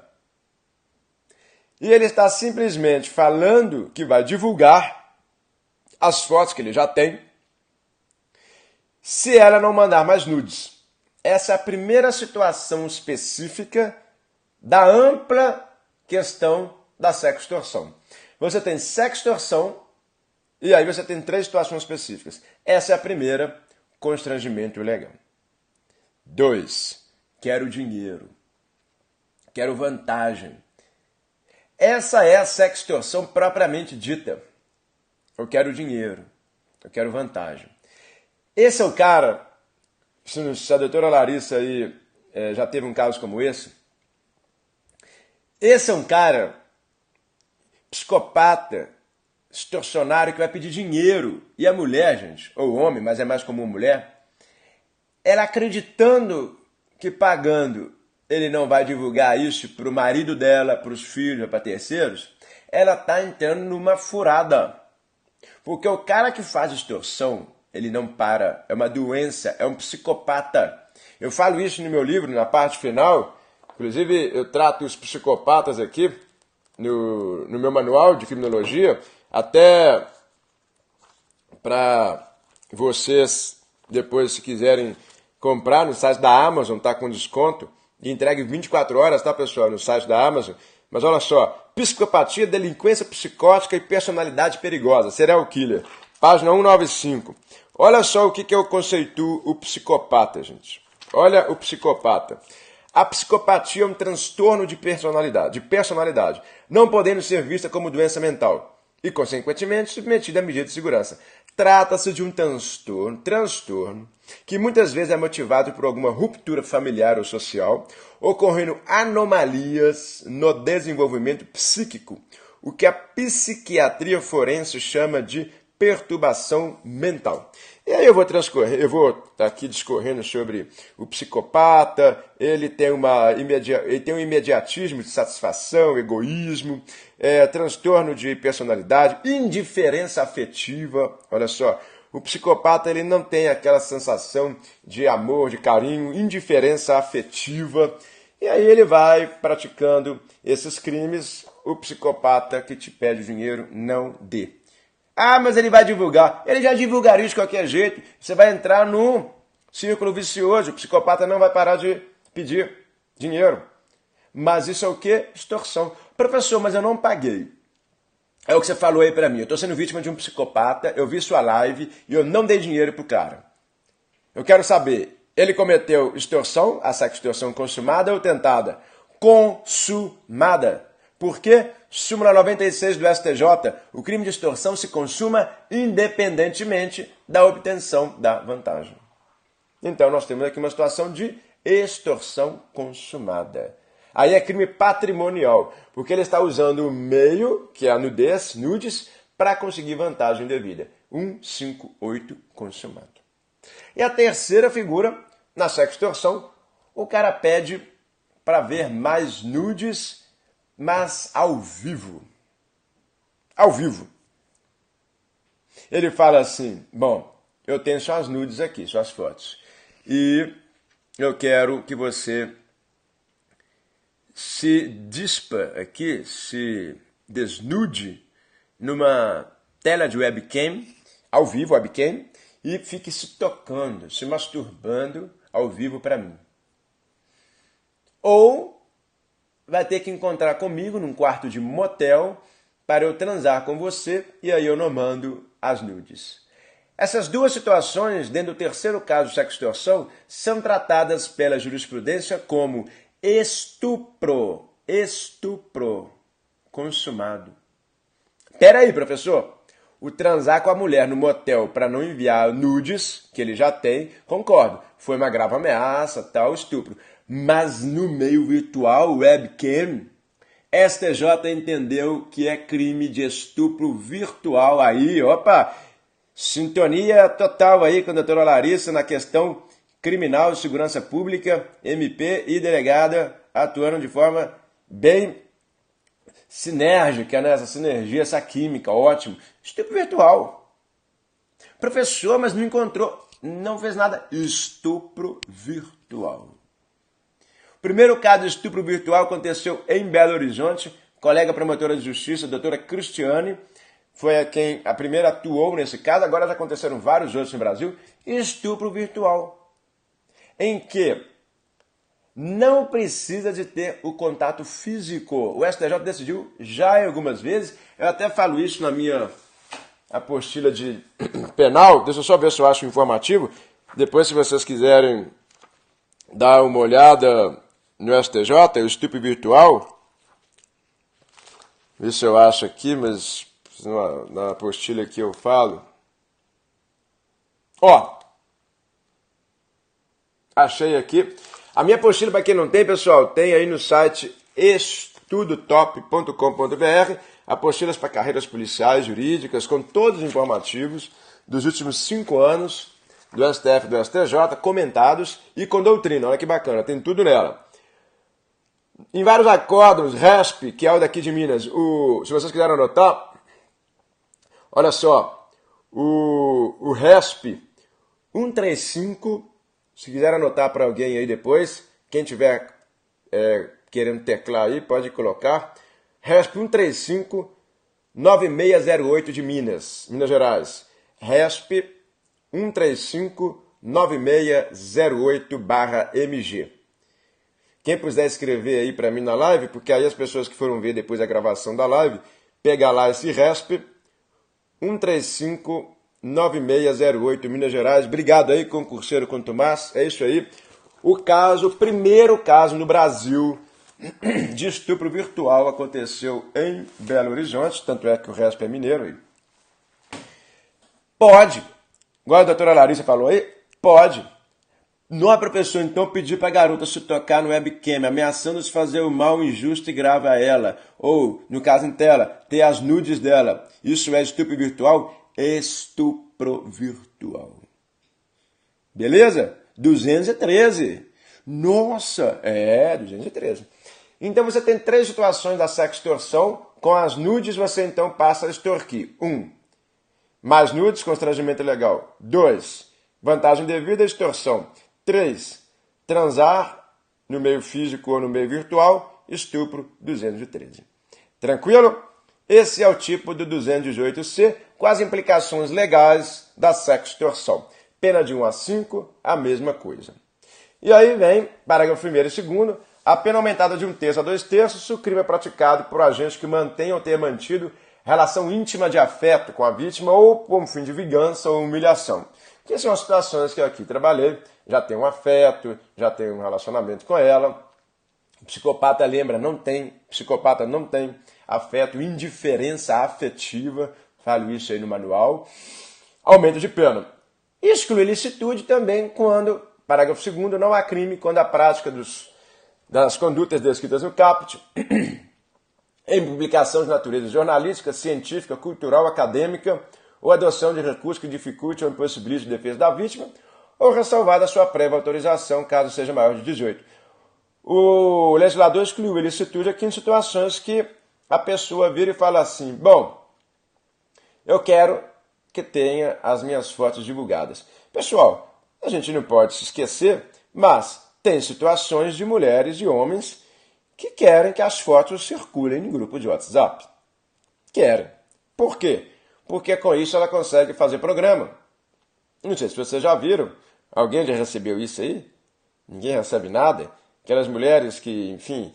E ele está simplesmente falando que vai divulgar as fotos que ele já tem, se ela não mandar mais nudes. Essa é a primeira situação específica da ampla questão da sextorção. Você tem sextorção e aí você tem 3 situações específicas. Essa é a primeira, constrangimento ilegal. 2, quero dinheiro. Quero vantagem. Essa é a sextorção propriamente dita. Eu quero dinheiro. Eu quero vantagem. Esse é o cara, se a doutora Larissa aí já teve um caso como esse é um cara psicopata, extorsionário que vai pedir dinheiro. E a mulher, gente, ou o homem, mas é mais comum mulher, ela acreditando que pagando ele não vai divulgar isso para o marido dela, para os filhos, para terceiros, ela está entrando numa furada. Porque o cara que faz extorsão, ele não para, é uma doença, é um psicopata. Eu falo isso no meu livro, na parte final. Inclusive, eu trato os psicopatas aqui no meu manual de criminologia, até para vocês, depois, se quiserem comprar no site da Amazon, está com desconto, e entregue 24 horas, tá, pessoal, no site da Amazon. Mas olha só, psicopatia, delinquência psicótica e personalidade perigosa, serial killer, página 195. Olha só o que eu conceituo o psicopata, gente. Olha o psicopata. A psicopatia é um transtorno de personalidade, não podendo ser vista como doença mental e, consequentemente, submetida a medidas de segurança. Trata-se de um transtorno que muitas vezes é motivado por alguma ruptura familiar ou social, ocorrendo anomalias no desenvolvimento psíquico, o que a psiquiatria forense chama de perturbação mental. E aí eu vou estar aqui discorrendo sobre o psicopata. Ele tem um imediatismo de satisfação, egoísmo, transtorno de personalidade, indiferença afetiva. Olha só, o psicopata ele não tem aquela sensação de amor, de carinho, indiferença afetiva. E aí ele vai praticando esses crimes. O psicopata que te pede dinheiro, não dê. Ah, mas ele vai divulgar. Ele já divulgaria de qualquer jeito. Você vai entrar num círculo vicioso. O psicopata não vai parar de pedir dinheiro. Mas isso é o quê? Extorsão. Professor, mas eu não paguei. É o que você falou aí pra mim. Eu estou sendo vítima de um psicopata, eu vi sua live e eu não dei dinheiro pro cara. Eu quero saber, ele cometeu extorsão, a sextorção consumada ou tentada? Consumada. Por quê? Súmula 96 do STJ, o crime de extorsão se consuma independentemente da obtenção da vantagem. Então, nós temos aqui uma situação de extorsão consumada. Aí é crime patrimonial, porque ele está usando o meio, que é a nudez, nudes, para conseguir vantagem devida. 158 consumado. E a terceira figura, na sextorção, o cara pede para ver mais nudes, mas ao vivo. Ao vivo. Ele fala assim, bom, eu tenho só as nudes aqui, só as fotos. E eu quero que você se dispa aqui, se desnude numa tela de webcam, ao vivo, webcam, e fique se tocando, se masturbando ao vivo para mim. Ou vai ter que encontrar comigo num quarto de motel para eu transar com você e aí eu não mando as nudes. Essas duas situações, dentro do terceiro caso de sextorção, são tratadas pela jurisprudência como estupro consumado. Peraí, professor, o transar com a mulher no motel para não enviar nudes, que ele já tem, concordo, foi uma grave ameaça, tal, estupro. Mas no meio virtual, webcam, STJ entendeu que é crime de estupro virtual aí, opa, sintonia total aí com a doutora Larissa na questão criminal de segurança pública, MP e delegada atuando de forma bem sinérgica, né? Essa sinergia, essa química, ótimo. Estupro virtual. Professor, mas não encontrou. não fez nada. Estupro virtual. O primeiro caso de estupro virtual aconteceu em Belo Horizonte. Colega promotora de justiça, a doutora Cristiane, foi a primeira atuou nesse caso. Agora já aconteceram vários outros no Brasil. Estupro virtual, em que não precisa de ter o contato físico. O STJ decidiu já algumas vezes. Eu até falo isso na minha apostila de penal. Deixa eu só ver se eu acho informativo. Depois, se vocês quiserem dar uma olhada no STJ, o estupro virtual. Ver se eu acho aqui, mas na apostila aqui eu falo. Ó, achei aqui. A minha apostila, para quem não tem, pessoal, tem aí no site estudotop.com.br, apostilas para carreiras policiais, jurídicas, com todos os informativos dos últimos 5 anos do STF e do STJ, comentados e com doutrina. Olha que bacana, tem tudo nela. Em vários acórdãos, RESP, que é o daqui de Minas, se vocês quiserem anotar, olha só, o RESP 135, se quiser anotar para alguém aí depois, quem tiver querendo teclar aí, pode colocar. RESP 135-9608 de Minas Gerais. RESP 135-9608/MG. Quem puder escrever aí para mim na live, porque aí as pessoas que foram ver depois a gravação da live, pega lá esse RESP 135-9608 Minas Gerais. Obrigado aí, concurseiro Contumaz. É isso aí. O primeiro caso no Brasil de estupro virtual aconteceu em Belo Horizonte, tanto é que o RESP é mineiro aí. Pode, igual a doutora Larissa falou aí, pode. Não é para a pessoa, então, pedir para a garota se tocar no webcam, ameaçando-se fazer o mal injusto e grave a ela. Ou, no caso em tela, ter as nudes dela. Isso é estupro virtual? Estupro virtual. Beleza? 213. Nossa, 213. Então você tem 3 situações da sextorção. Com as nudes você então passa a extorquir. 1. Mais nudes, constrangimento ilegal. 2. Vantagem devida, extorsão. 3. Transar no meio físico ou no meio virtual, estupro, 213. Tranquilo? Esse é o tipo do 218C, com as implicações legais da sextorção. Pena de 1 a 5, a mesma coisa. E aí vem, parágrafo 1º e 2º, a pena aumentada de 1/3 a 2/3 se o crime é praticado por agente que mantenha ou tenha mantido relação íntima de afeto com a vítima ou por um fim de vingança ou humilhação. Que são as situações que eu aqui trabalhei, já tem um afeto, já tem um relacionamento com ela. O psicopata, lembra, psicopata não tem afeto, indiferença afetiva, falo isso aí no manual. Aumento de pena. Exclui ilicitude também quando, parágrafo 2º, não há crime quando a prática das condutas descritas no caput, em publicação de natureza jornalística, científica, cultural, acadêmica, ou adoção de recurso que dificulte ou impossibilite a defesa da vítima, ou ressalvada a sua prévia autorização, caso seja maior de 18. O legislador excluiu a ilicitude aqui em situações que a pessoa vira e fala assim, bom, eu quero que tenha as minhas fotos divulgadas. Pessoal, a gente não pode se esquecer, mas tem situações de mulheres e homens que querem que as fotos circulem em grupo de WhatsApp. Querem. Por quê? Porque com isso ela consegue fazer programa. Não sei se vocês já viram. Alguém já recebeu isso aí? Ninguém recebe nada? Aquelas mulheres que, enfim,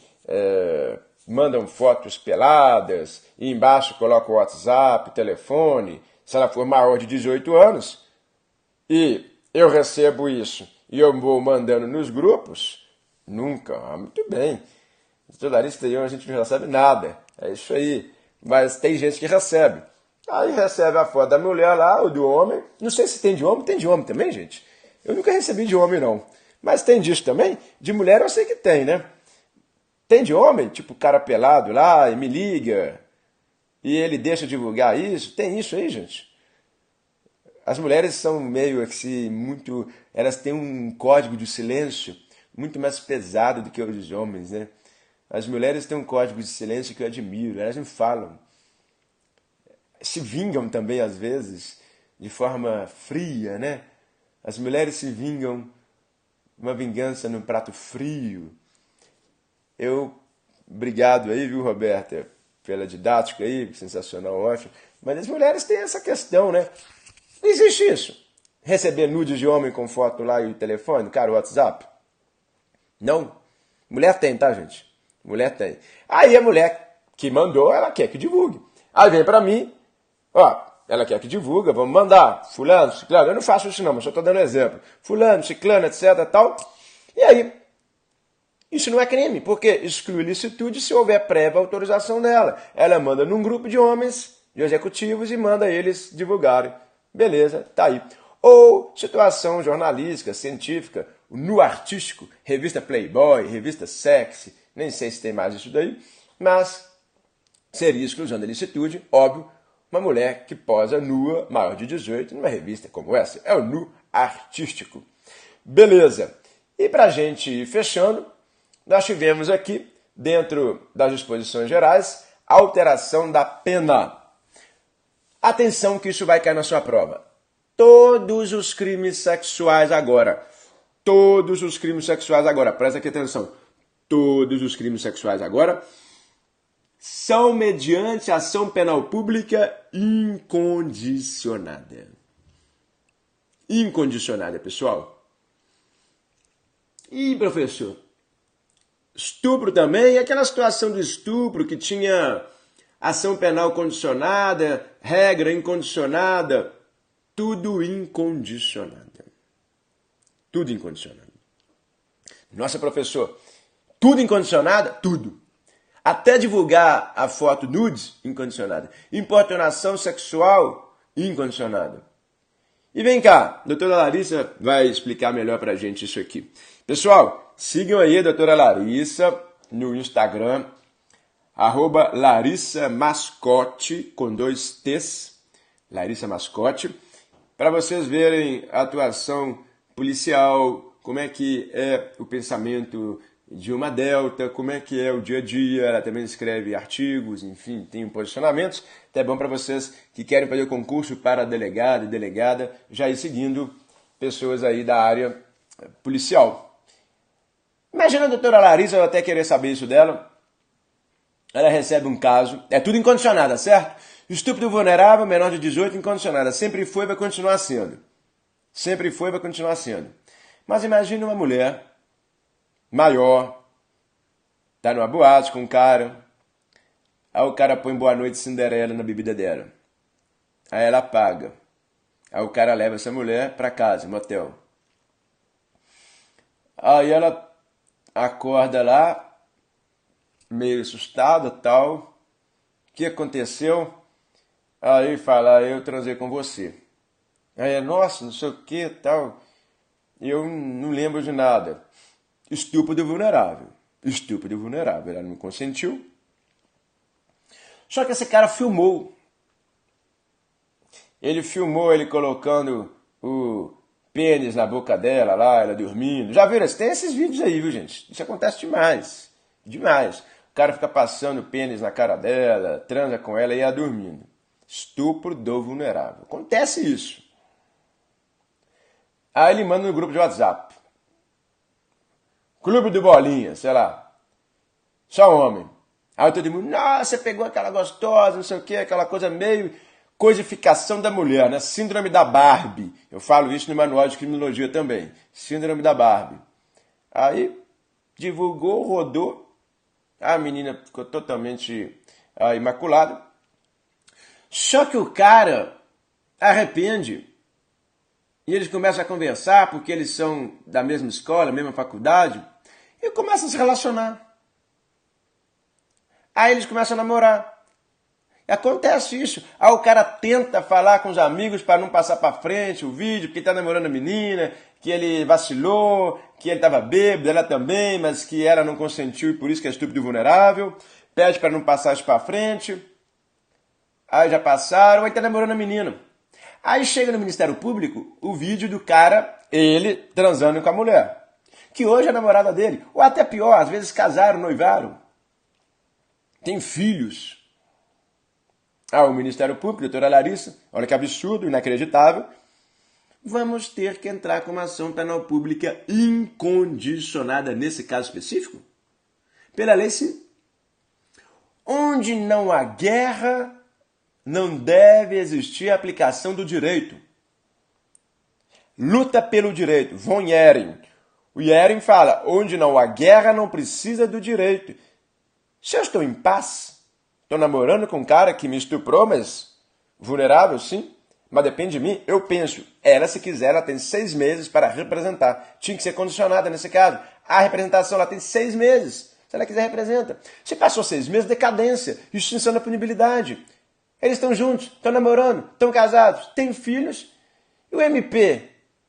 mandam fotos peladas e embaixo colocam o WhatsApp, telefone, se ela for maior de 18 anos. E eu recebo isso e eu vou mandando nos grupos? Nunca. Muito bem. Estudarista e eu, a gente não recebe nada. É isso aí. Mas tem gente que recebe. Aí recebe a foto da mulher lá, ou do homem. Não sei se tem de homem também, gente. Eu nunca recebi de homem, não. Mas tem disso também? De mulher eu sei que tem, né? Tem de homem, tipo cara pelado lá, e me liga, e ele deixa divulgar isso. Tem isso aí, gente. As mulheres são meio assim, muito... Elas têm um código de silêncio muito mais pesado do que os homens, né? As mulheres têm um código de silêncio que eu admiro. Elas não falam. Se vingam também, às vezes, de forma fria, né? As mulheres se vingam, uma vingança num prato frio. Obrigado aí, viu, Roberta, pela didática aí, sensacional, ótimo. Mas as mulheres têm essa questão, né? Não existe isso. Receber nudes de homem com foto lá e o telefone, cara, o WhatsApp. Não. Mulher tem, tá, gente? Mulher tem. Aí a mulher que mandou, ela quer que divulgue. Aí vem pra mim, ó, ela quer que divulga, vamos mandar. Fulano, ciclano, eu não faço isso não, mas só tô dando exemplo. Fulano, ciclano, etc, tal. E aí, isso não é crime, porque exclui licitude se houver prévia autorização dela. Ela manda num grupo de homens, de executivos, e manda eles divulgarem. Beleza, tá aí. Ou situação jornalística, científica, no artístico, revista Playboy, revista Sexy, nem sei se tem mais isso daí, mas seria exclusão da licitude, óbvio, uma mulher que posa nua, maior de 18, numa revista como essa. É o nu artístico. Beleza. E pra gente ir fechando, nós tivemos aqui, dentro das disposições gerais, a alteração da pena. Atenção que isso vai cair na sua prova. Todos os crimes sexuais agora. Todos os crimes sexuais agora. Presta aqui atenção. Todos os crimes sexuais agora são mediante ação penal pública incondicionada. Incondicionada, pessoal. E, professor, estupro também? Aquela situação do estupro que tinha ação penal condicionada, regra incondicionada, tudo incondicionado. Tudo incondicionado. Nossa, professor, tudo incondicionado? Tudo. Até divulgar a foto nudes, incondicionada. Importunação sexual, incondicionada. E vem cá, a doutora Larissa vai explicar melhor pra gente isso aqui. Pessoal, sigam aí a doutora Larissa no Instagram, @LarissaMascote, com 2 T's, Larissa Mascote, para vocês verem a atuação policial, como é que é o pensamento de uma delta, como é que é o dia a dia. Ela também escreve artigos, enfim, tem posicionamentos. Até bom para vocês que querem fazer o concurso para delegado e delegada, já ir seguindo pessoas aí da área policial. Imagina a doutora Larissa, eu até querer saber isso dela. Ela recebe um caso, é tudo incondicionada, certo? Estupro vulnerável, menor de 18, incondicionada. Sempre foi e vai continuar sendo. Sempre foi e vai continuar sendo. Mas imagine uma mulher maior, tá numa boate com um cara, aí o cara põe Boa Noite Cinderela na bebida dela. Aí ela paga. Aí o cara leva essa mulher pra casa, motel. Aí ela acorda lá, meio assustada, tal. O que aconteceu? Aí fala, eu transei com você. Aí, nossa, não sei o que, tal. Eu não lembro de nada. Estúpido vulnerável. Estúpido vulnerável. Ela não consentiu. Só que esse cara filmou. Ele filmou ele colocando o pênis na boca dela lá, ela dormindo. Já viram? Tem esses vídeos aí, viu, gente? Isso acontece demais. Demais. O cara fica passando o pênis na cara dela, transa com ela e ela dormindo. Estupro do vulnerável. Acontece isso. Aí ele manda no grupo de WhatsApp. Clube do Bolinha, sei lá. Só homem. Aí todo mundo, nossa, você pegou aquela gostosa, não sei o que, aquela coisa meio coisificação da mulher, né? Síndrome da Barbie. Eu falo isso no manual de criminologia também. Síndrome da Barbie. Aí divulgou, rodou. A menina ficou totalmente imaculada. Só que o cara arrepende. E eles começam a conversar, porque eles são da mesma escola, mesma faculdade, e começam a se relacionar. Aí eles começam a namorar. Acontece isso. Aí o cara tenta falar com os amigos para não passar para frente o vídeo, porque está namorando a menina, que ele vacilou, que ele estava bêbado, ela também, mas que ela não consentiu e por isso que é estúpido e vulnerável. Pede para não passar isso para frente. Aí já passaram, aí está namorando a menina. Aí chega no Ministério Público o vídeo do cara, ele transando com a mulher, que hoje é a namorada dele. Ou até pior, às vezes casaram, noivaram. Tem filhos. O Ministério Público, doutora Larissa, olha que absurdo, inacreditável, vamos ter que entrar com uma ação penal pública incondicionada nesse caso específico? Pela lei, sim. Onde não há guerra, não deve existir a aplicação do direito. Luta pelo direito. Von Ehring. O Ehring fala, onde não há guerra, não precisa do direito. Se eu estou em paz, estou namorando com um cara que me estuprou, mas vulnerável, sim, mas depende de mim, eu penso, ela, se quiser, ela tem 6 meses para representar. Tinha que ser condicionada nesse caso. A representação, ela tem 6 meses. Se ela quiser, representa. Se passou 6 meses, decadência, extinção da punibilidade. Eles estão juntos, estão namorando, estão casados, têm filhos. E o MP,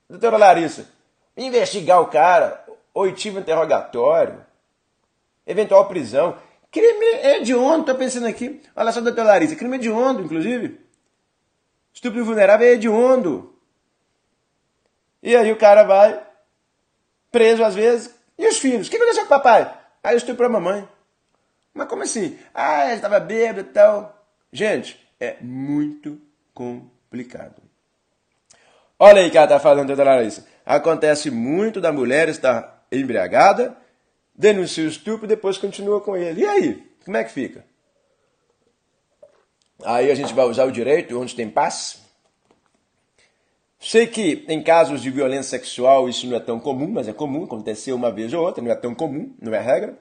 doutora Larissa, investigar o cara, oitivo interrogatório, eventual prisão. Crime hediondo, estou pensando aqui. Olha só, doutora Larissa, crime hediondo, inclusive. Estupro vulnerável é hediondo. E aí o cara vai preso às vezes. E os filhos? O que aconteceu com o papai? Aí estuprou a mamãe. Mas como assim? Ah, ele estava bêbado e tal. Gente, é muito complicado. Olha aí o que ela está falando, doutora Larissa. Acontece muito da mulher estar embriagada, denuncia o estupro e depois continua com ele. E aí? Como é que fica? Aí a gente vai usar o direito onde tem paz? Sei que em casos de violência sexual isso não é tão comum, mas é comum, aconteceu uma vez ou outra, não é tão comum, não é regra.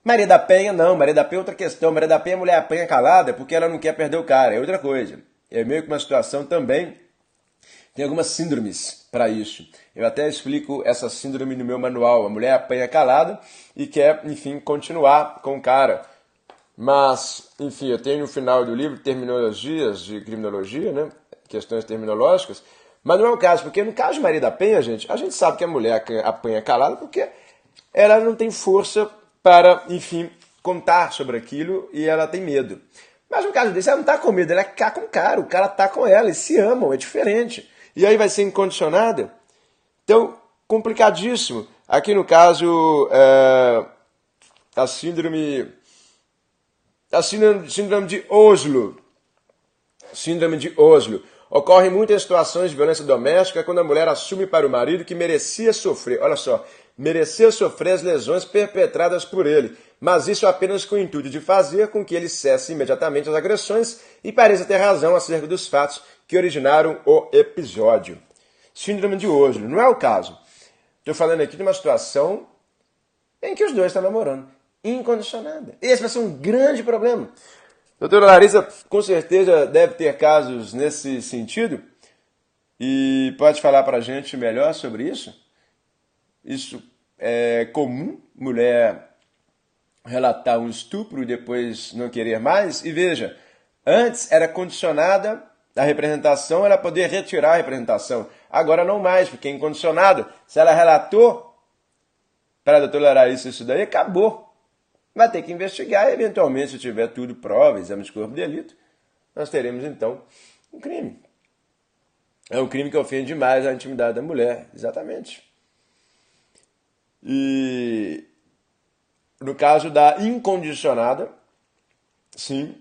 Maria da Penha não, Maria da Penha é outra questão. Maria da Penha a mulher apanha calada porque ela não quer perder o cara, é outra coisa. É meio que uma situação também, tem algumas síndromes para isso. Eu até explico essa síndrome no meu manual. A mulher apanha calada e quer, enfim, continuar com o cara. Mas, enfim, eu tenho no final do livro terminologias de criminologia, né? Questões terminológicas, mas não é o caso, porque no caso de Maria da Penha, a gente sabe que a mulher apanha calada porque ela não tem força para, enfim, contar sobre aquilo e ela tem medo. Mas no caso desse, ela não está com medo, ela quer com o cara está com ela, eles se amam, é diferente. E aí vai ser incondicionada. Então, complicadíssimo. Aqui no caso, a síndrome de Oslo. Síndrome de Oslo. Ocorre muitas situações de violência doméstica quando a mulher assume para o marido que merecia sofrer, olha só, merecia sofrer as lesões perpetradas por ele, mas isso apenas com o intuito de fazer com que ele cesse imediatamente as agressões e pareça ter razão acerca dos fatos que originaram o episódio. Síndrome de Oslo. Não é o caso. Estou falando aqui de uma situação em que os dois estão namorando, incondicionada. Esse vai ser um grande problema. Doutora Larissa, com certeza deve ter casos nesse sentido e pode falar para a gente melhor sobre isso? Isso é comum, mulher relatar um estupro e depois não querer mais? E veja, antes era condicionada a representação, ela poder retirar a representação. Agora não mais, porque é incondicionado. Se ela relatou para a doutora Larissa isso daí, acabou. Vai ter que investigar e, eventualmente, se tiver tudo prova, exame de corpo de delito, nós teremos, então, um crime. É um crime que ofende demais a intimidade da mulher, exatamente. E no caso da incondicionada, sim,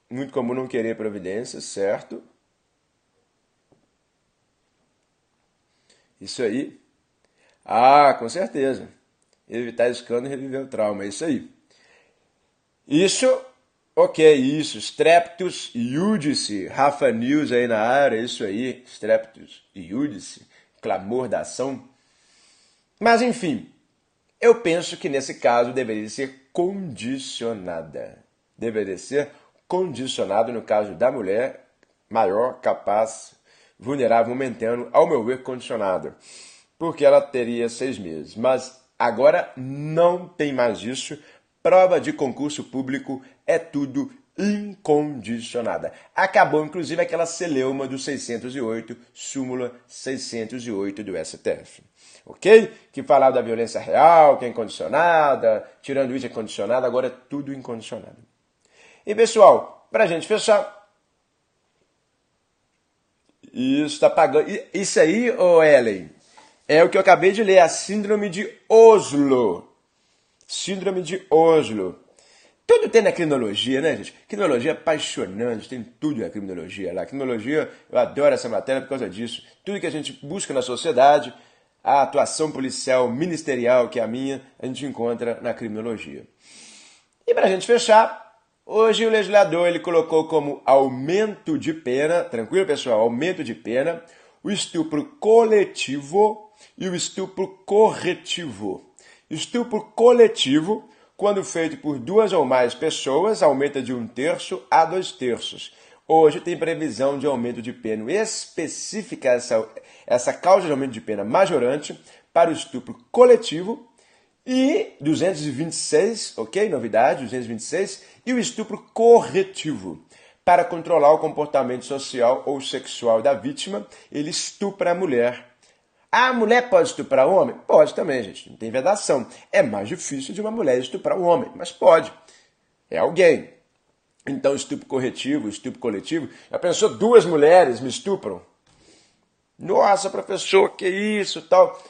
muito comum não querer providências, certo? Isso aí. Ah, com certeza. Evitar escândalo e reviver o trauma, é isso aí. Isso, ok, isso, Streptus iudice, Rafa News aí na área, isso aí, Streptus iudice, clamor da ação. Mas enfim, eu penso que nesse caso deveria ser condicionada. Deveria ser condicionado no caso da mulher maior, capaz, vulnerável, momentâneo, ao meu ver, condicionada. Porque ela teria 6 meses. Mas agora não tem mais isso. Prova de concurso público é tudo incondicionada. Acabou, inclusive, aquela celeuma do 608, súmula 608 do STF. Ok? Que falava da violência real, que é incondicionada, tirando isso é condicionada, agora é tudo incondicionado. E, pessoal, para a gente fechar, isso está pagando. Isso aí, ô Ellen, é o que eu acabei de ler, a síndrome de Oslo. Síndrome de Oslo. Tudo tem na criminologia, né, gente? Criminologia é apaixonante, tem tudo na criminologia lá. Criminologia, eu adoro essa matéria por causa disso. Tudo que a gente busca na sociedade, a atuação policial, ministerial, que é a minha, a gente encontra na criminologia. E para a gente fechar, hoje o legislador ele colocou como aumento de pena, tranquilo pessoal, aumento de pena, o estupro coletivo e o estupro corretivo. Estupro coletivo, quando feito por 2 ou mais pessoas, aumenta de 1/3 a 2/3. Hoje tem previsão de aumento de pena específica, essa causa de aumento de pena majorante para o estupro coletivo e 226, ok? Novidade, 226, e o estupro corretivo. Para controlar o comportamento social ou sexual da vítima, ele estupra a mulher. A mulher pode estuprar o homem? Pode também, gente. Não tem vedação. É mais difícil de uma mulher estuprar um homem, mas pode. É alguém. Então, estupro corretivo, estupro coletivo. Já pensou 2 mulheres me estupram? Nossa, professor, que isso, tal.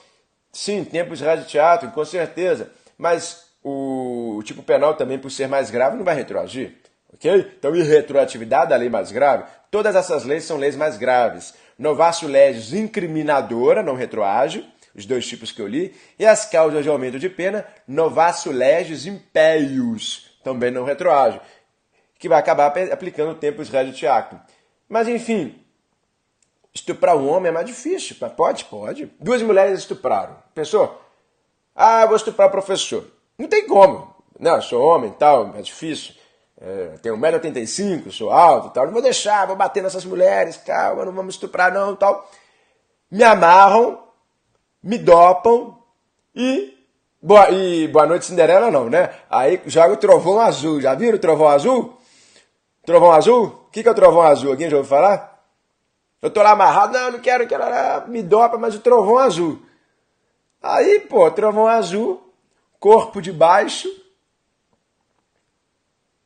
Sim, tempos de rádio e teatro, com certeza. Mas o tipo penal também, por ser mais grave, não vai retroagir. Ok? Então, irretroatividade da lei mais grave. Todas essas leis são leis mais graves. Novatio legis incriminadora, não retroage, os 2 tipos que eu li. E as causas de aumento de pena, novatio legis impeius, também não retroage. Que vai acabar aplicando o tempus regit actum. Mas, enfim, estuprar um homem é mais difícil. Mas pode? Pode. 2 mulheres estupraram. Pensou? Ah, vou estuprar o professor. Não tem como. Não, eu sou homem e tal, é difícil. Tenho 1,85 m, sou alto e tal. Não vou deixar, vou bater nessas mulheres, calma, não vamos estuprar não tal. Me amarram, me dopam e boa noite Cinderela não, né? Aí joga o trovão azul. Já viram o trovão azul? Trovão azul? O que é o trovão azul? Alguém já ouviu falar? Eu tô lá amarrado, não quero, me dopa, mas o trovão azul. Aí, pô, trovão azul, corpo de baixo,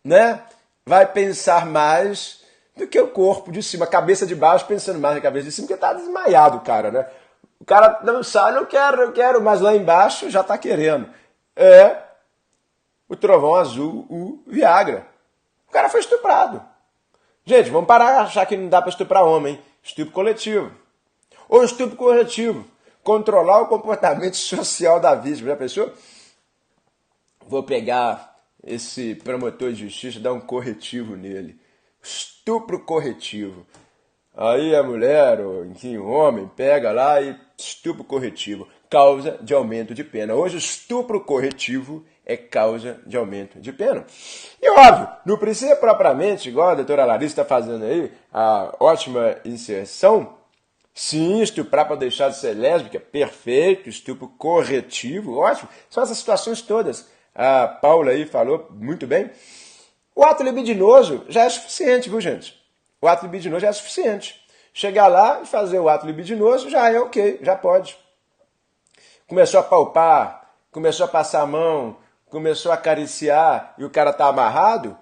né? Vai pensar mais do que o corpo de cima, a cabeça de baixo pensando mais na cabeça de cima, porque tá desmaiado o cara, né? O cara não sai, não quero, mas lá embaixo já tá querendo. É o trovão azul, o Viagra. O cara foi estuprado. Gente, vamos parar de achar que não dá para estuprar homem, hein? Estupro coletivo. Ou estupro corretivo. Controlar o comportamento social da vítima. Já pensou? Vou pegar esse promotor de justiça e dar um corretivo nele. Estupro corretivo. Aí a mulher, ou enfim, o homem, pega lá e estupro corretivo. Causa de aumento de pena. Hoje, o estupro corretivo é causa de aumento de pena. E óbvio, não precisa propriamente, igual a doutora Larissa está fazendo aí, a ótima inserção. Sim, estuprar para deixar de ser lésbica, perfeito, estupro corretivo, ótimo. São essas situações todas. A Paula aí falou muito bem. O ato libidinoso já é suficiente, viu, gente? O ato libidinoso já é suficiente. Chegar lá e fazer o ato libidinoso já é ok, já pode. Começou a palpar, começou a passar a mão, começou a acariciar e o cara está amarrado,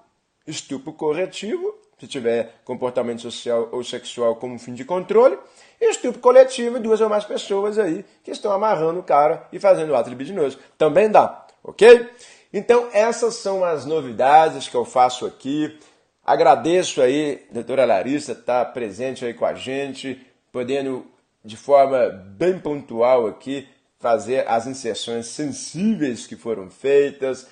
estupro corretivo, se tiver comportamento social ou sexual como fim de controle, e estupro coletivo, 2 ou mais pessoas aí que estão amarrando o cara e fazendo o ato libidinoso. Também dá, ok? Então, essas são as novidades que eu faço aqui. Agradeço aí, doutora Larissa, estar presente aí com a gente, podendo, de forma bem pontual aqui, fazer as inserções sensíveis que foram feitas,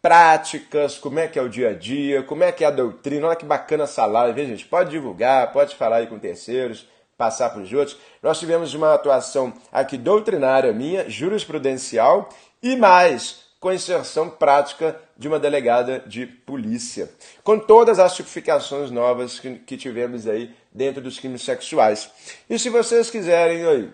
práticas, como é que é o dia a dia, como é que é a doutrina. Olha que bacana essa live, hein, gente? Pode divulgar, pode falar aí com terceiros, passar para os outros. Nós tivemos uma atuação aqui doutrinária minha, jurisprudencial e mais, com inserção prática de uma delegada de polícia, com todas as tipificações novas que tivemos aí dentro dos crimes sexuais. E se vocês quiserem aí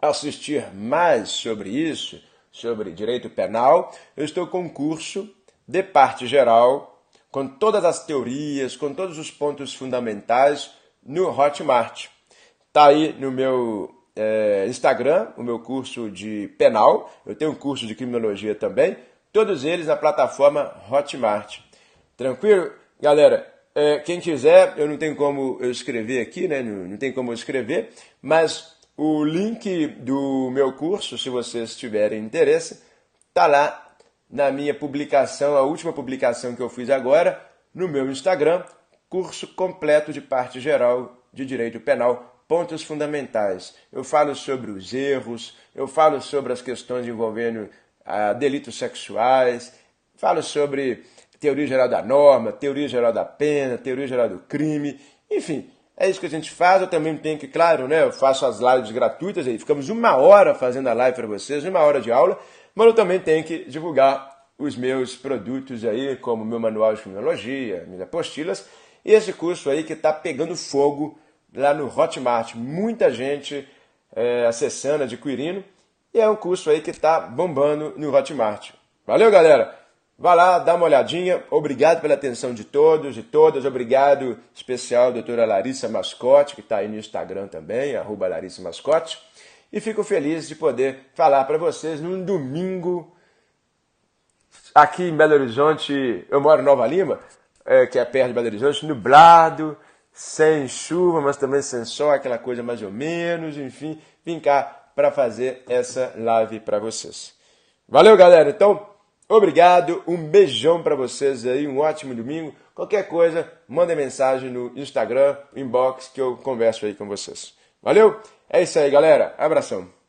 assistir mais sobre isso, sobre direito penal, eu estou com um curso de parte geral, com todas as teorias, com todos os pontos fundamentais no Hotmart. Está aí no meu Instagram, o meu curso de penal, eu tenho um curso de criminologia também, todos eles na plataforma Hotmart. Tranquilo? Galera, quem quiser, eu não tenho como eu escrever aqui, né? Não tem como eu escrever, mas o link do meu curso, se vocês tiverem interesse, está lá na minha publicação, a última publicação que eu fiz agora, no meu Instagram, curso completo de parte geral de Direito Penal, pontos fundamentais. Eu falo sobre os erros, eu falo sobre as questões envolvendo delitos sexuais, falo sobre teoria geral da norma, teoria geral da pena, teoria geral do crime, enfim, é isso que a gente faz. Eu também tenho que, claro, né, eu faço as lives gratuitas, aí ficamos 1 hora fazendo a live para vocês, 1 hora de aula, mas eu também tenho que divulgar os meus produtos aí, como meu manual de criminologia, minhas apostilas, e esse curso aí que está pegando fogo lá no Hotmart. Muita gente acessando, adquirindo, e é um curso aí que está bombando no Hotmart. Valeu, galera! Vai lá, dá uma olhadinha. Obrigado pela atenção de todos e todas. Obrigado especial, doutora Larissa Mascote, que está aí no Instagram também, @Larissa Mascote. E fico feliz de poder falar para vocês num domingo aqui em Belo Horizonte. Eu moro em Nova Lima, que é perto de Belo Horizonte, nublado, sem chuva, mas também sem sol, aquela coisa mais ou menos. Enfim, vim cá para fazer essa live para vocês. Valeu, galera! Então, obrigado, um beijão para vocês aí, um ótimo domingo. Qualquer coisa, manda mensagem no Instagram, inbox, que eu converso aí com vocês. Valeu? É isso aí, galera. Abração.